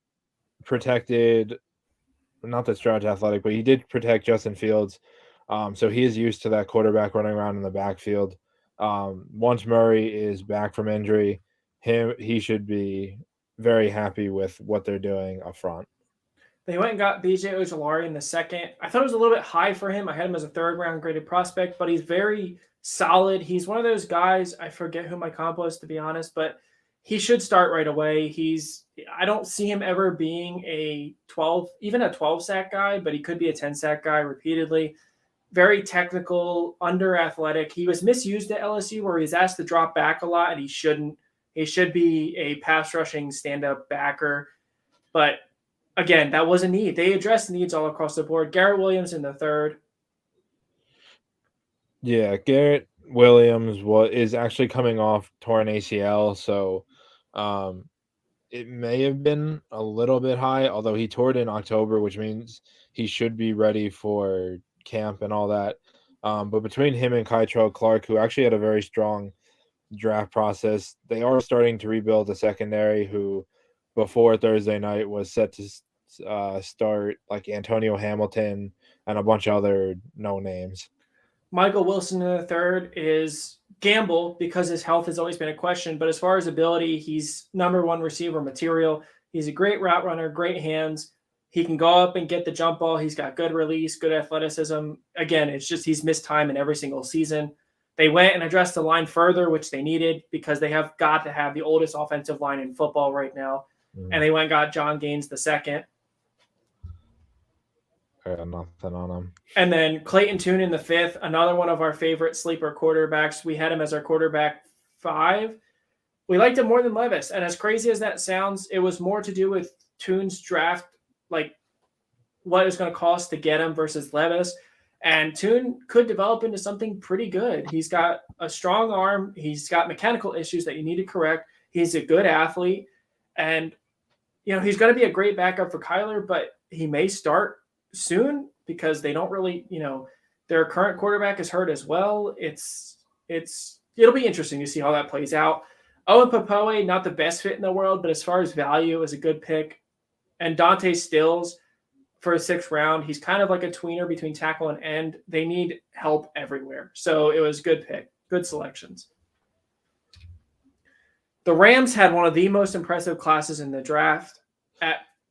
protected, not that Stroud's athletic, but he did protect Justin Fields. So he is used to that quarterback running around in the backfield. Once Murray is back from injury, he should be very happy with what they're doing up front. They went and got BJ Ojulari in the 2nd. I thought it was a little bit high for him. I had him as a 3rd round graded prospect, but he's very solid. He's one of those guys, I forget who my comp was, to be honest, but he should start right away. I don't see him ever being even a 12 sack guy, but he could be a 10 sack guy repeatedly. Very technical, under athletic. He was misused at LSU where he's asked to drop back a lot, and he shouldn't. He should be a pass rushing stand-up backer. But again, that was a need. They addressed needs all across the board. Garrett Williams in the 3rd. Yeah, Garrett Williams is actually coming off torn ACL, so it may have been a little bit high, although he tore it in October, which means he should be ready for camp and all that. But between him and Kytrell Clark, who actually had a very strong draft process, they are starting to rebuild the secondary, who before Thursday night was set to start like Antonio Hamilton and a bunch of other no names. Michael Wilson in the 3rd is gamble because his health has always been a question. But as far as ability, he's number 1 receiver material. He's a great route runner, great hands. He can go up and get the jump ball. He's got good release, good athleticism. Again, it's just he's missed time in every single season. They went and addressed the line further, which they needed because they have got to have the oldest offensive line in football right now. And they went and got John Gaines the 2nd. I got nothing on him. And then Clayton Tune in the 5th, another one of our favorite sleeper quarterbacks. We had him as our quarterback 5. We liked him more than Levis. And as crazy as that sounds, it was more to do with Tune's draft, like what it was going to cost to get him versus Levis. And Tune could develop into something pretty good. He's got a strong arm. He's got mechanical issues that you need to correct. He's a good athlete. And, he's going to be a great backup for Kyler, but he may start soon because they don't really, their current quarterback is hurt as well. It'll be interesting to see how that plays out. Owen Popoe, not the best fit in the world, but as far as value, is a good pick. And Dante Stills for a 6th round, he's kind of like a tweener between tackle and end. They need help everywhere. So it was good pick, good selections. The Rams had one of the most impressive classes in the draft,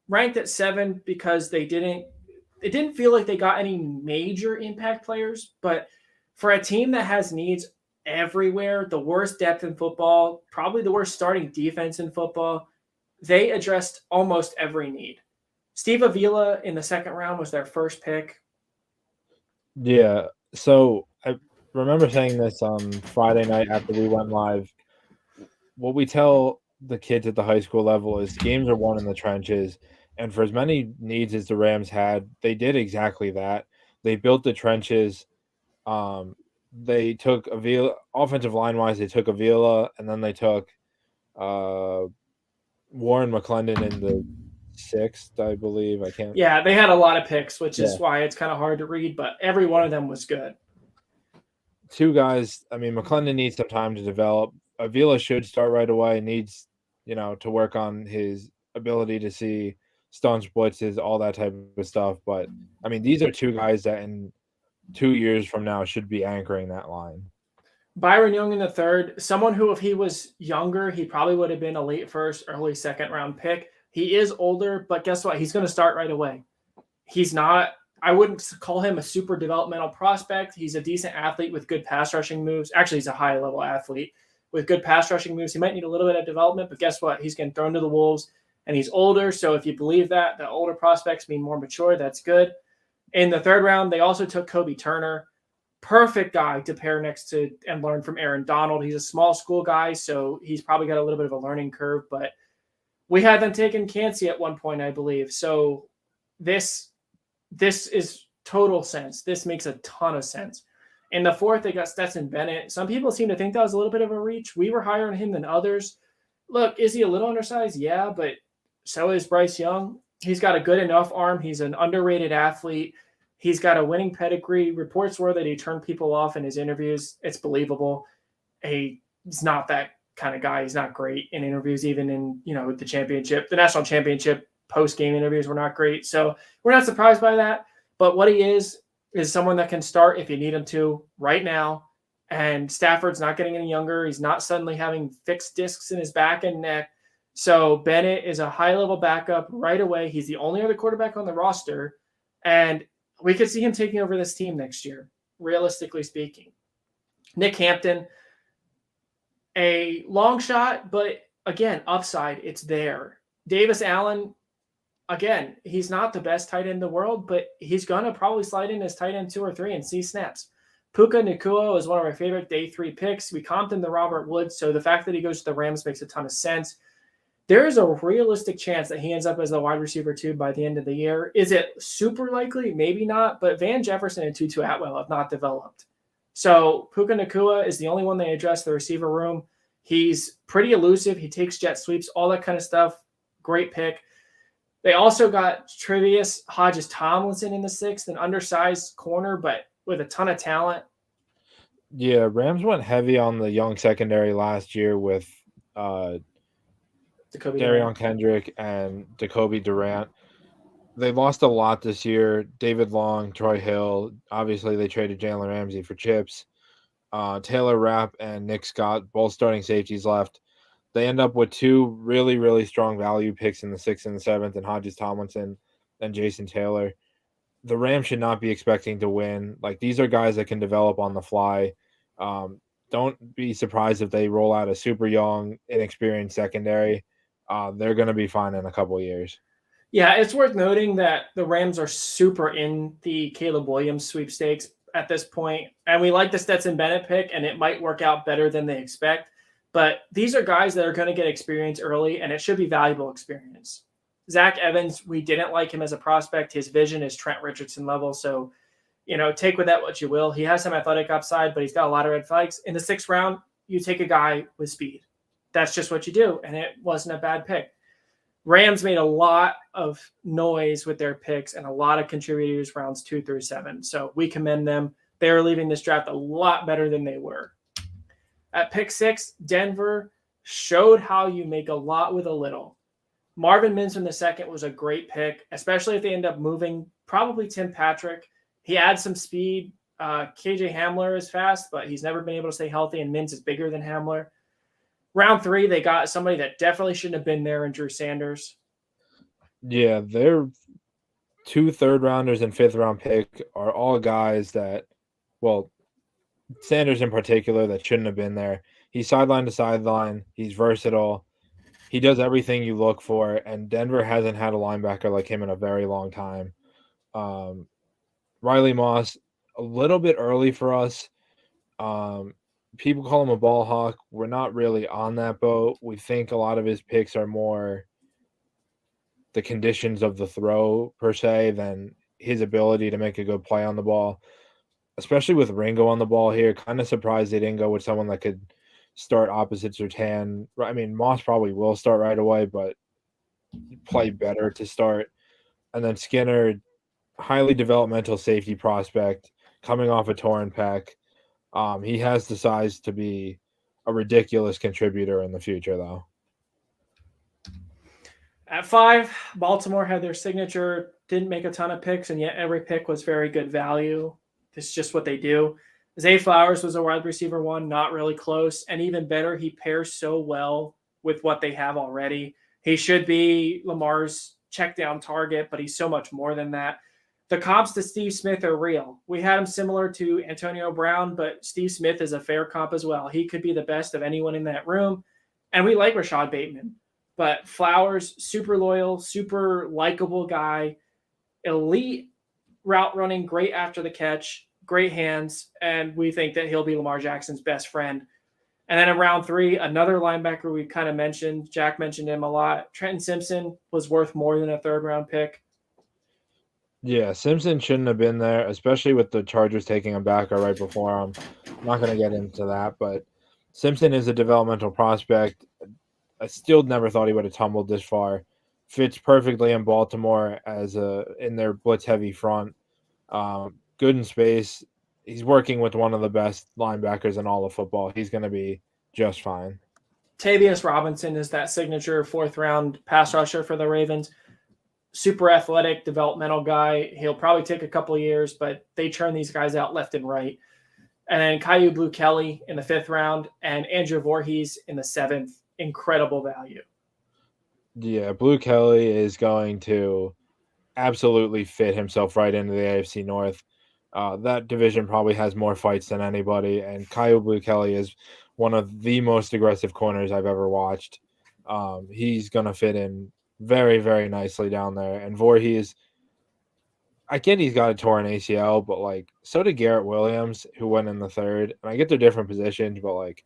ranked at 7 because it didn't feel like they got any major impact players, but for a team that has needs everywhere, the worst depth in football, probably the worst starting defense in football, they addressed almost every need. Steve Avila in the 2nd round was their first pick. Yeah. So I remember saying this on Friday night after we went live. What we tell the kids at the high school level is games are won in the trenches. And for as many needs as the Rams had, they did exactly that. They built the trenches. They took Avila, offensive line wise, they took Avila, and then they took Warren McClendon in the 6th, I believe. I can't. Yeah, they had a lot of picks, which is why it's kind of hard to read, but every one of them was good. 2 guys. I mean, McClendon needs some time to develop. Avila should start right away. Needs, to work on his ability to see staunch blitzes, all that type of stuff. But I mean, these are 2 guys that in 2 years from now should be anchoring that line. Byron Young in the 3rd, someone who, if he was younger, he probably would have been a late 1st, early 2nd round pick. He is older, but guess what? He's going to start right away. He's not, I wouldn't call him a super developmental prospect. He's a decent athlete with good pass rushing moves. Actually, he's a high level athlete with good pass rushing moves. He might need a little bit of development, but guess what? He's getting thrown to the wolves and he's older. So if you believe that, the older prospects mean more mature. That's good. In the 3rd round, they also took Kobe Turner. Perfect guy to pair next to and learn from Aaron Donald. He's a small school guy, so he's probably got a little bit of a learning curve, but we had them taking Kancey at one point, I believe. So this is total sense. This makes a ton of sense. In the 4th, they got Stetson Bennett. Some people seem to think that was a little bit of a reach. We were higher on him than others. Look, is he a little undersized? Yeah, but so is Bryce Young. He's got a good enough arm. He's an underrated athlete. He's got a winning pedigree. Reports were that he turned people off in his interviews. It's believable. He's not that kind of guy. He's not great in interviews, even in, the championship. The national championship post-game interviews were not great. So we're not surprised by that. But what he is someone that can start if you need him to right now. And Stafford's not getting any younger. He's not suddenly having fixed discs in his back and neck. So Bennett is a high-level backup right away. He's the only other quarterback on the roster. And we could see him taking over this team next year, realistically speaking. Nick Hampton, a long shot, but again, upside, it's there. Davis Allen, again, he's not the best tight end in the world, but he's going to probably slide in as tight end 2 or 3 and see snaps. Puka Nacua is one of our favorite day 3 picks. We comped him to Robert Woods, so the fact that he goes to the Rams makes a ton of sense. There is a realistic chance that he ends up as the wide receiver 2 by the end of the year. Is it super likely? Maybe not, but Van Jefferson and Tutu Atwell have not developed. So Puka Nacua is the only one they address the receiver room. He's pretty elusive. He takes jet sweeps, all that kind of stuff. Great pick. They also got Tre'Vius Hodges-Tomlinson in the 6th, an undersized corner, but with a ton of talent. Yeah, Rams went heavy on the young secondary last year with Darion Kendrick and Jacoby Durant. They lost a lot this year. David Long, Troy Hill. Obviously, they traded Jalen Ramsey for chips. Taylor Rapp and Nick Scott, both starting safeties left. They end up with 2 really, really strong value picks in the 6th and the 7th, and Hodges-Tomlinson and Jason Taylor. The Rams should not be expecting to win. Like, these are guys that can develop on the fly. Don't be surprised if they roll out a super young, inexperienced secondary. They're going to be fine in a couple of years. Yeah, it's worth noting that the Rams are super in the Caleb Williams sweepstakes at this point, and we like the Stetson Bennett pick, and it might work out better than they expect. But these are guys that are going to get experience early, and it should be valuable experience. Zach Evans, we didn't like him as a prospect. His vision is Trent Richardson level, so take with that what you will. He has some athletic upside, but he's got a lot of red flags. In the 6th round, you take a guy with speed. That's just what you do, and it wasn't a bad pick. Rams made a lot of noise with their picks and a lot of contributors rounds 2 through 7. So we commend them. They are leaving this draft a lot better than they were. At pick 6, Denver showed how you make a lot with a little. Marvin Mims in the second was a great pick, especially if they end up moving probably Tim Patrick. He adds some speed. KJ Hamler is fast, but he's never been able to stay healthy, and Mims is bigger than Hamler. Round 3, they got somebody that definitely shouldn't have been there in Drew Sanders. Yeah, their 2 third-rounders and 5th-round pick are all guys that, well, Sanders in particular, that shouldn't have been there. He's sideline to sideline. He's versatile. He does everything you look for, and Denver hasn't had a linebacker like him in a very long time. Riley Moss, a little bit early for us. People call him a ball hawk. We're not really on that boat. We think a lot of his picks are more the conditions of the throw per se than his ability to make a good play on the ball, especially with Ringo on the ball here. Kind of surprised they didn't go with someone that could start opposite Surtain. I mean, Moss probably will start right away, but play better to start. And then Skinner, highly developmental safety prospect, coming off a torn pec. He has the size to be a ridiculous contributor in the future, though. At 5, Baltimore had their signature, didn't make a ton of picks, and yet every pick was very good value. It's just what they do. Zay Flowers was a wide receiver 1, not really close. And even better, he pairs so well with what they have already. He should be Lamar's check down target, but he's so much more than that. The comps to Steve Smith are real. We had him similar to Antonio Brown, but Steve Smith is a fair comp as well. He could be the best of anyone in that room. And we like Rashad Bateman. But Flowers, super loyal, super likable guy, elite route running, great after the catch, great hands, and we think that he'll be Lamar Jackson's best friend. And then in round 3, another linebacker we kind of mentioned, Jack mentioned him a lot. Trenton Simpson was worth more than a 3rd-round pick. Yeah, Simpson shouldn't have been there, especially with the Chargers taking him back or right before him. I'm not going to get into that, but Simpson is a developmental prospect. I still never thought he would have tumbled this far. Fits perfectly in Baltimore as in their blitz-heavy front. Good in space. He's working with one of the best linebackers in all of football. He's going to be just fine. Tavius Robinson is that signature 4th-round pass rusher for the Ravens. Super athletic, developmental guy. He'll probably take a couple of years, but they churn these guys out left and right. And then Caillou Blue Kelly in the 5th round and Andrew Voorhees in the 7th. Incredible value. Yeah, Blue Kelly is going to absolutely fit himself right into the AFC North. That division probably has more fights than anybody, and Caillou Blue Kelly is one of the most aggressive corners I've ever watched. He's going to fit in very, very nicely down there. And Voorhees, I get he's got a torn ACL, but like so did Garrett Williams, who went in the 3rd. And I get they're different positions, but like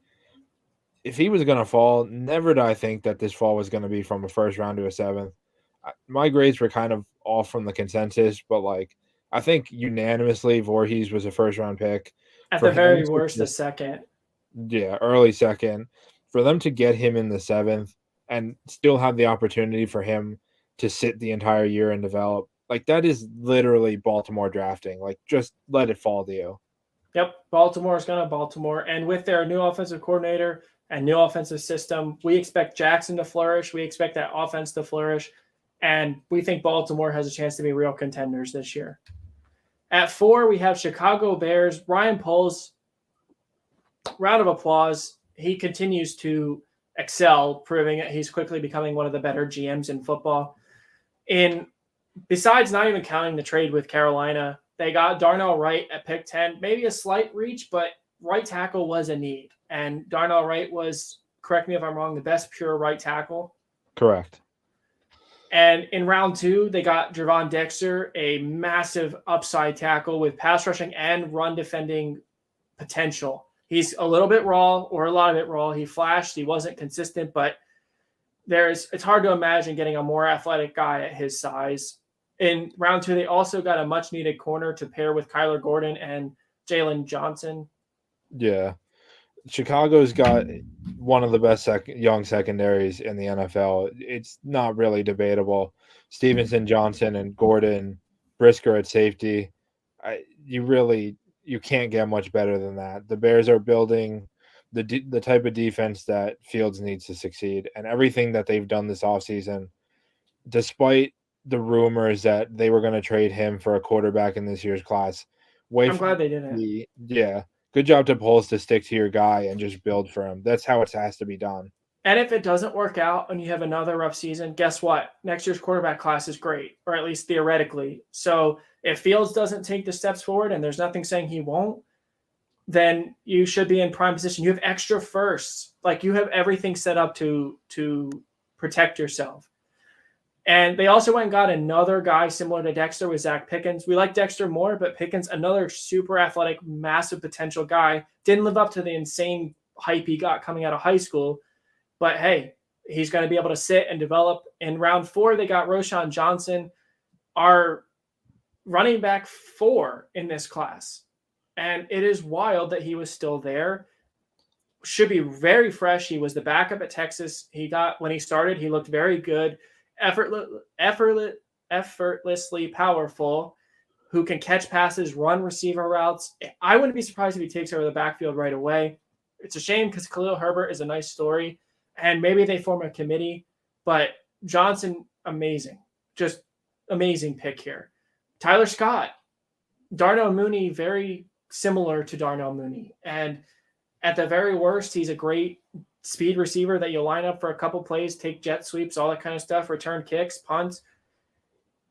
if he was going to fall, never did I think that this fall was going to be from a 1st round to a 7th. My grades were kind of off from the consensus, but like I think unanimously Voorhees was a 1st-round pick. At the very worst, a 2nd. Yeah, early 2nd. For them to get him in the 7th and still have the opportunity for him to sit the entire year and develop, like that is literally Baltimore drafting. Like just let it fall to you. Yep, Baltimore's going to Baltimore. And with their new offensive coordinator and new offensive system, we expect Jackson to flourish. We expect that offense to flourish. And we think Baltimore has a chance to be real contenders this year. At 4, we have Chicago Bears. Ryan Poles, round of applause. He continues to excel, proving that he's quickly becoming one of the better GMs in football. Besides not even counting the trade with Carolina, they got Darnell Wright at pick 10. Maybe a slight reach, but right tackle was a need. And Darnell Wright was, correct me if I'm wrong, the best pure right tackle. Correct. And in round 2, they got Gervon Dexter, a massive upside tackle with pass rushing and run defending potential. He's a little bit raw, or a lot of it raw. He flashed. He wasn't consistent, but it's hard to imagine getting a more athletic guy at his size. In round 2, they also got a much-needed corner to pair with Kyler Gordon and Jalen Johnson. Yeah. Chicago's got one of the best young secondaries in the NFL. It's not really debatable. Stevenson, Johnson, and Gordon, Brisker at safety. You can't get much better than that. The Bears are building the type of defense that Fields needs to succeed, and everything that they've done this offseason despite the rumors that they were going to trade him for a quarterback in this year's class. I'm glad they didn't. Yeah. Good job to Poles to stick to your guy and just build for him. That's how it has to be done. And if it doesn't work out and you have another rough season, guess what? Next year's quarterback class is great, or at least theoretically. So if Fields doesn't take the steps forward, and there's nothing saying he won't, then you should be in prime position. You have extra firsts. Like, you have everything set up to protect yourself. And they also went and got another guy similar to Dexter with Zach Pickens. We like Dexter more, but Pickens, another super athletic, massive potential guy, didn't live up to the insane hype he got coming out of high school. But hey, he's going to be able to sit and develop. In round 4, they got Roschon Johnson, our running back 4 in this class. And it is wild that he was still there. Should be very fresh. He was the backup at Texas. When he started, he looked very good, effortlessly powerful, who can catch passes, run receiver routes. I wouldn't be surprised if he takes over the backfield right away. It's a shame because Khalil Herbert is a nice story. And maybe they form a committee, but Johnson, amazing. Just amazing pick here. Tyler Scott, Darnell Mooney, very similar to Darnell Mooney. And at the very worst, he's a great speed receiver that you'll line up for a couple plays, take jet sweeps, all that kind of stuff, return kicks, punts.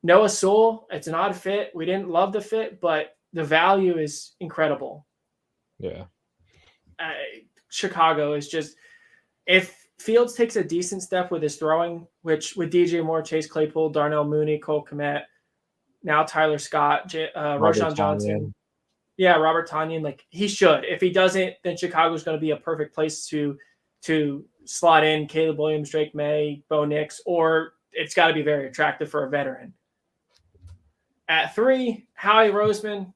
Noah Sewell, it's an odd fit. We didn't love the fit, but the value is incredible. Yeah. Chicago is just, if Fields takes a decent step with his throwing, which with DJ Moore, Chase Claypool, Darnell Mooney, Cole Kmet, now Tyler Scott, Roschon Johnson. Yeah, Robert Tonyan. Like, he should. If he doesn't, then Chicago's going to be a perfect place to slot in Caleb Williams, Drake May, Bo Nix, or it's got to be very attractive for a veteran. At 3, Howie Roseman.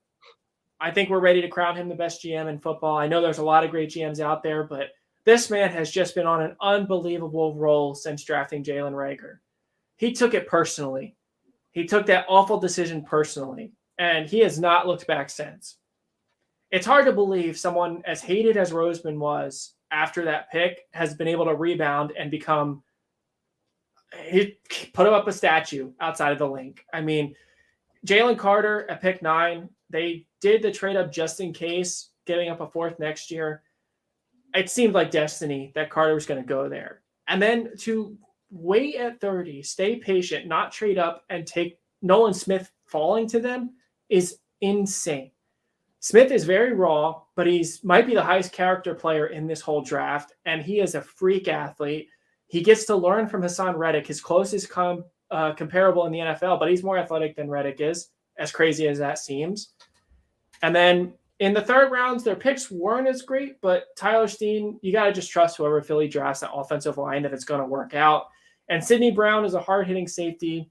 I think we're ready to crown him the best GM in football. I know there's a lot of great GMs out there, but this man has just been on an unbelievable roll since drafting Jalen Reagor. He took it personally. He took that awful decision personally, and he has not looked back since. It's hard to believe someone as hated as Roseman was after that pick has been able to rebound and become – he put up a statue outside of the link. I mean, Jalen Carter at pick 9, they did the trade up just in case, giving up a 4th next year. It seemed like destiny that Carter was going to go there. And then to wait at 30, stay patient, not trade up, and take Nolan Smith falling to them is insane. Smith is very raw, but might be the highest character player in this whole draft, and he is a freak athlete. He gets to learn from Hassan Reddick, his closest comparable in the NFL, but he's more athletic than Reddick is, as crazy as that seems. And then in the 3rd rounds, their picks weren't as great, but Tyler Steen, you got to just trust whoever Philly drafts that offensive line that it's going to work out. And Sidney Brown is a hard-hitting safety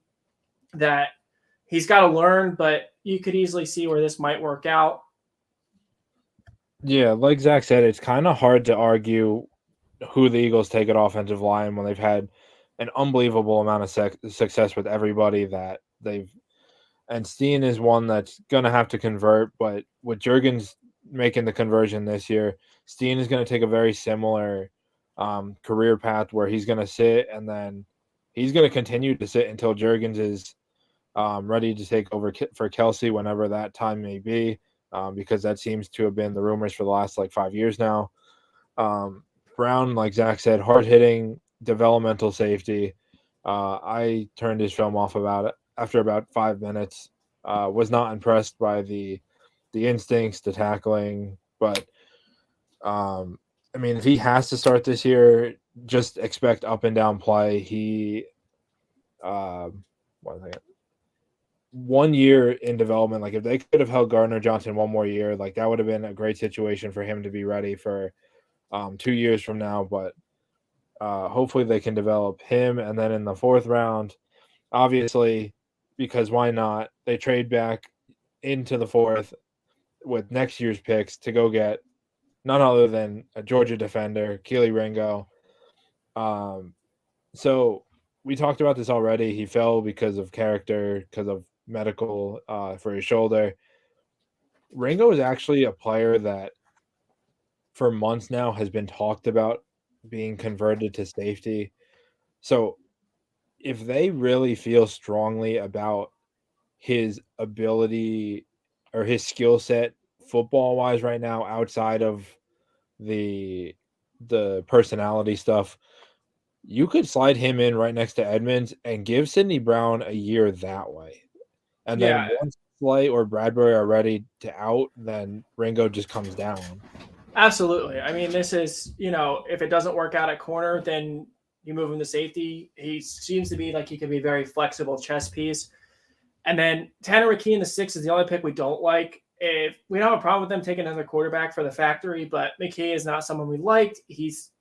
that he's got to learn, but you could easily see where this might work out. Yeah, like Zach said, it's kind of hard to argue who the Eagles take at offensive line when they've had an unbelievable amount of success with everybody that they've. And Steen is one that's going to have to convert, but with Juergens making the conversion this year, Steen is going to take a very similar career path where he's going to sit, and then he's going to continue to sit until Juergens is ready to take over for Kelsey whenever that time may be, because that seems to have been the rumors for the last 5 years now. Brown, like Zach said, hard-hitting, developmental safety. I turned his film off after about 5 minutes. Was not impressed by the instincts, the tackling, but I mean, if he has to start this year, just expect up and down play. He 1 year in development, if they could have held Gardner Johnson 1 more year, that would have been a great situation for him to be ready for 2 years from now. But hopefully they can develop him. And then in the 4th round, obviously, because why not? They trade back into the 4th with next year's picks to go get none other than a Georgia defender, Keely Ringo. So we talked about this already. He fell because of character, because of medical for his shoulder. Ringo is actually a player that for months now has been talked about being converted to safety. So if they really feel strongly about his ability or his skill set football wise right now, outside of the personality stuff, you could slide him in right next to Edmonds and give Sidney Brown a year that way. And then Yeah, once Slay or Bradbury are ready to out, then Ringo just comes down. absolutely. I mean, this is, if it doesn't work out at corner, then you move him to safety. He seems to be like he can be a very flexible chess piece. And then Tanner McKee in the 6 is the only pick we don't like. If we don't have a problem with them taking another quarterback for the factory, but McKee is not someone we liked. He's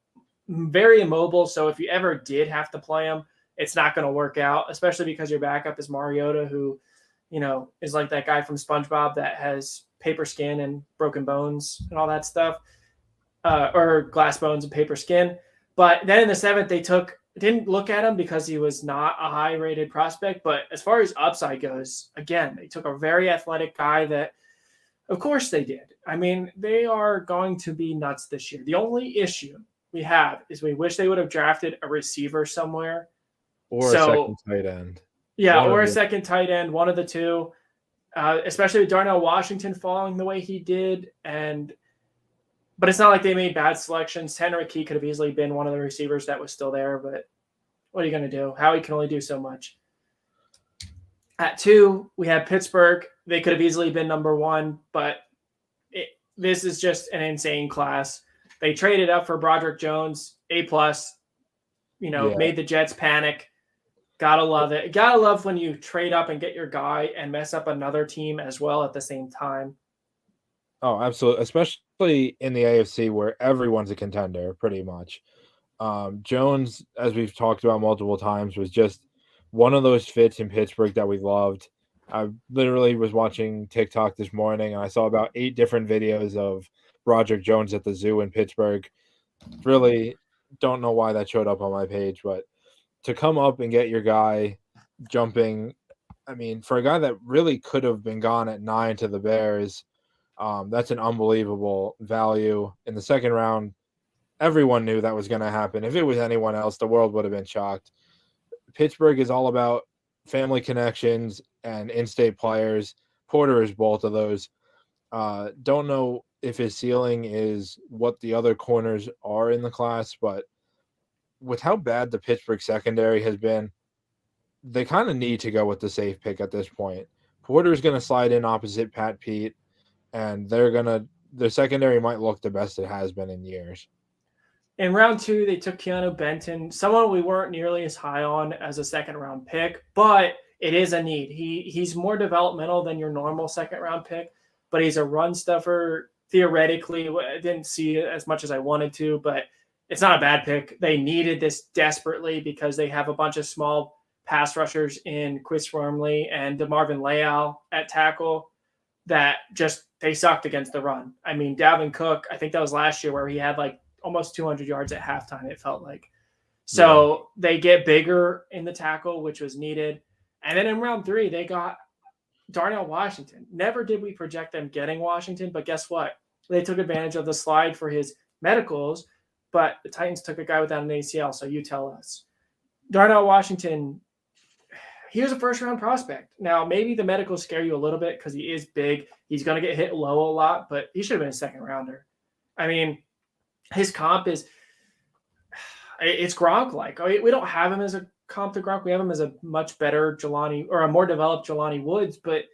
very immobile, so if you ever did have to play him, it's not going to work out, especially because your backup is Mariota, who, is like that guy from SpongeBob that has paper skin and broken bones and all that stuff, or glass bones and paper skin. But then in the 7th, they didn't look at him because he was not a high-rated prospect. But as far as upside goes, again, they took a very athletic guy that, of course they did. I mean, they are going to be nuts this year. The only issue we have is we wish they would have drafted a receiver somewhere. Or a second tight end. Yeah, or a second tight end, one of the two, especially with Darnell Washington falling the way he did. But it's not like they made bad selections. Tanner McKee could have easily been one of the receivers that was still there, but what are you going to do? Howie can only do so much. At 2, we have Pittsburgh. They could have easily been number 1, but this is just an insane class. They traded up for Broderick Jones, A+, made the Jets panic. Gotta love it. Gotta love when you trade up and get your guy and mess up another team as well at the same time. Oh, absolutely. Especially in the AFC where everyone's a contender, pretty much. Jones, as we've talked about multiple times, was just one of those fits in Pittsburgh that we loved. I literally was watching TikTok this morning and I saw about 8 different videos of Broderick Jones at the zoo in Pittsburgh. Really don't know why that showed up on my page, but to come up and get your guy jumping, I mean, for a guy that really could have been gone at 9 to the Bears, that's an unbelievable value. In the 2nd round, everyone knew that was going to happen. If it was anyone else, the world would have been shocked. Pittsburgh is all about family connections and in-state players. Porter is both of those. Don't know if his ceiling is what the other corners are in the class, but with how bad the Pittsburgh secondary has been, they kind of need to go with the safe pick at this point. Porter's going to slide in opposite Pat Pete, and their secondary might look the best it has been in years. In round 2, they took Keanu Benton, someone we weren't nearly as high on as a 2nd-round pick, but it is a need. He's more developmental than your normal 2nd-round pick, but he's a run stuffer. Theoretically, I didn't see it as much as I wanted to, but it's not a bad pick. They needed this desperately because they have a bunch of small pass rushers in Chris Wormley and DeMarvin Leal at tackle that just they sucked against the run. I mean, Dalvin Cook, I think that was last year where he had like almost 200 yards at halftime, it felt like. So They get bigger in the tackle, which was needed. And then in round 3, they got Darnell Washington. Never did we project them getting Washington, but guess what? They took advantage of the slide for his medicals, but the Titans took a guy without an ACL, so you tell us. Darnell Washington, he was a first-round prospect. Now, maybe the medicals scare you a little bit because he is big. He's going to get hit low a lot, but he should have been a 2nd-rounder. I mean, his comp is – it's Gronk-like. We don't have him as a comp to Gronk. We have him as a much better Jelani or a more developed Jelani Woods, but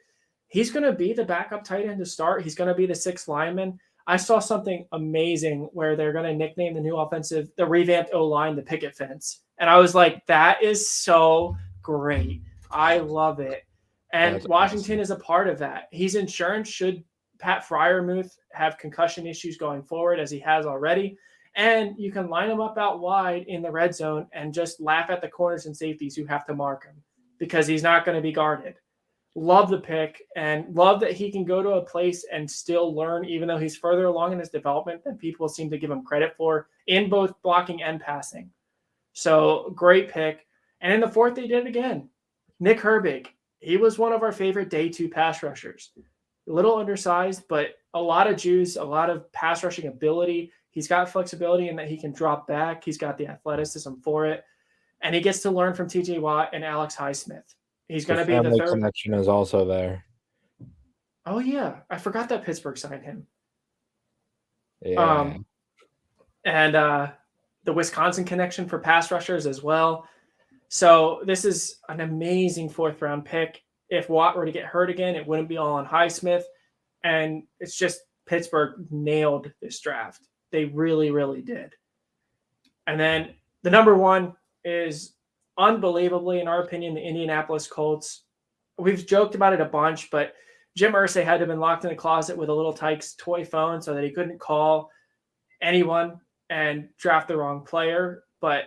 he's going to be the backup tight end to start. He's going to be the 6th lineman. I saw something amazing where they're going to nickname the revamped O-line, the picket fence. And I was like, that is so great. I love it. And that's Washington awesome. Is a part of that. He's insurance should Pat Freiermuth have concussion issues going forward as he has already. And you can line him up out wide in the red zone and just laugh at the corners and safeties who have to mark him because he's not going to be guarded. Love the pick and love that he can go to a place and still learn, even though he's further along in his development than people seem to give him credit for in both blocking and passing. So great pick. And in the 4th, they did it again. Nick Herbig. He was one of our favorite day 2 pass rushers. A little undersized, but a lot of juice, a lot of pass rushing ability. He's got flexibility in that he can drop back. He's got the athleticism for it. and he gets to learn from TJ Watt and Alex Highsmith. He's The going to be the family third. connection is also there. Oh yeah, I forgot that Pittsburgh signed him. Yeah. And the Wisconsin connection for pass rushers as well. So this is an amazing 4th round pick. If Watt were to get hurt again, it wouldn't be all on Highsmith. And it's just Pittsburgh nailed this draft. They really, really did. And then the number 1 is unbelievably, in our opinion, the Indianapolis Colts. We've joked about it a bunch, but Jim Irsay had to have been locked in a closet with a little Tykes toy phone so that he couldn't call anyone and draft the wrong player. But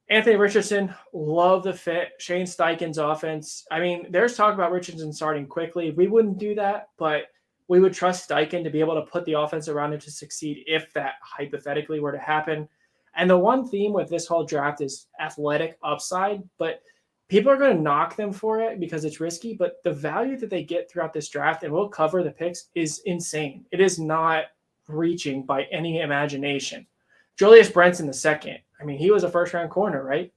Anthony Richardson, love the fit. Shane Steichen's offense. I mean, there's talk about Richardson starting quickly. We wouldn't do that, but we would trust Steichen to be able to put the offense around him to succeed if that hypothetically were to happen. And the one theme with this whole draft is athletic upside, but people are going to knock them for it because it's risky, but the value that they get throughout this draft, and we'll cover the picks, is insane. It is not reaching by any imagination. Julius Brents the second. I mean, he was a first-round corner, right?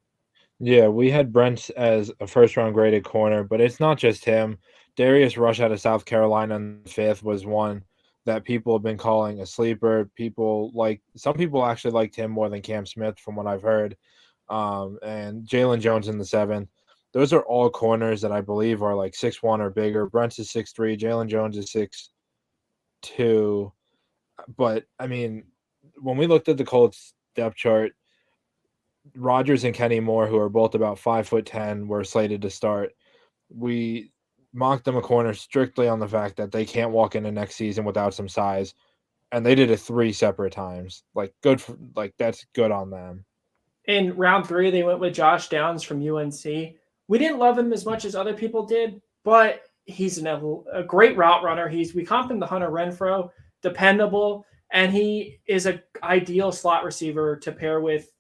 Yeah, we had Brent as a first-round graded corner, but it's not just him. Darius Rush out of South Carolina in the 5th was one that people have been calling a sleeper. Some people actually liked him more than Cam Smith from what I've heard. And Jalen Jones in the 7th. Those are all corners that I believe are like 6'1" or bigger. Brent is 6'3", Jalen Jones is 6'2". But I mean, when we looked at the Colts depth chart, Rodgers and Kenny Moore, who are both about 5'10", were slated to start. We mocked them a corner strictly on the fact that they can't walk into next season without some size, and they did it 3 separate times. That's good on them. In round 3, they went with Josh Downs from UNC. We didn't love him as much as other people did, but he's a great route runner. We comped him to Hunter Renfrow, dependable, and he is an ideal slot receiver to pair with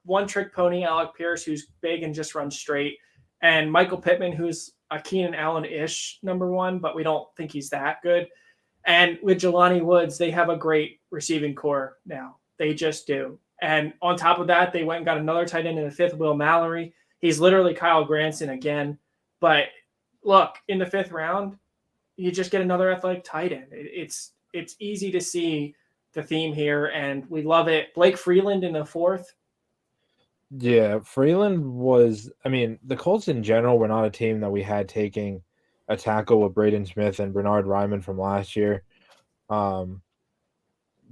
one-trick pony Alec Pierce, who's big and just runs straight, and Michael Pittman, who's a Keenan Allen-ish number 1, but we don't think he's that good. And with Jelani Woods, they have a great receiving core now. They just do. And on top of that, they went and got another tight end in the 5th, Will Mallory. He's literally Kyle Granson again. But look, in the 5th round, you just get another athletic tight end. It's easy to see the theme here, and we love it. Blake Freeland in the 4th. Yeah, Freeland was – I mean, the Colts in general were not a team that we had taking a tackle with Braden Smith and Bernard Ryman from last year. But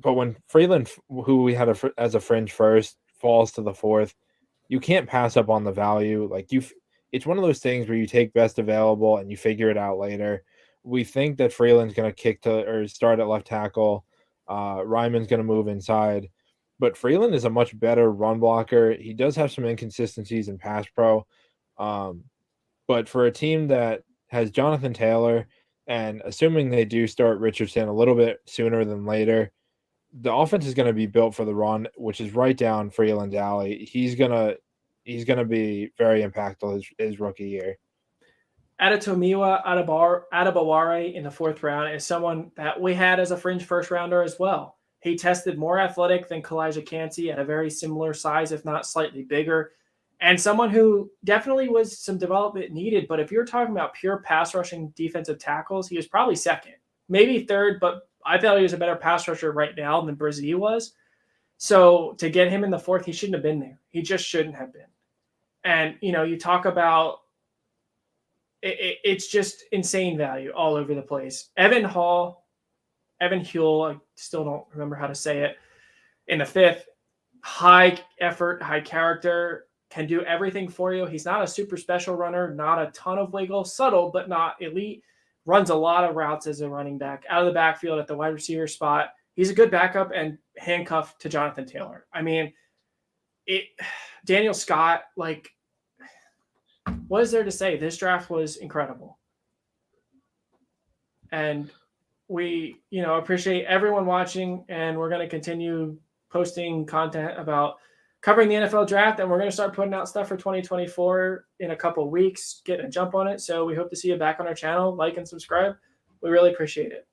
when Freeland, who we had as a fringe first, falls to the 4th, you can't pass up on the value. It's one of those things where you take best available and you figure it out later. We think that Freeland's going to start at left tackle. Ryman's going to move inside. But Freeland is a much better run blocker. He does have some inconsistencies in pass pro. But for a team that has Jonathan Taylor, and assuming they do start Richardson a little bit sooner than later, the offense is going to be built for the run, which is right down Freeland's alley. He's gonna be very impactful his rookie year. Adetomiwa Adebaware in the 4th round is someone that we had as a fringe first rounder as well. He tested more athletic than Kalijah Kancey at a very similar size, if not slightly bigger, and someone who definitely was some development needed. But if you're talking about pure pass rushing defensive tackles, he was probably 2nd, maybe 3rd, but I thought he was a better pass rusher right now than Brizzy was. So to get him in the 4th, he shouldn't have been there. He just shouldn't have been. And, you talk about it's just insane value all over the place. Evan Hull, I still don't remember how to say it, in the 5th, high effort, high character, can do everything for you. He's not a super special runner, not a ton of wiggle, subtle, but not elite. Runs a lot of routes as a running back, out of the backfield at the wide receiver spot. He's a good backup and handcuffed to Jonathan Taylor. I mean, Daniel Scott, what is there to say? This draft was incredible. And we, appreciate everyone watching, and we're going to continue posting content about covering the NFL draft, and we're going to start putting out stuff for 2024 in a couple of weeks, getting a jump on it. So we hope to see you back on our channel. Like and subscribe. We really appreciate it.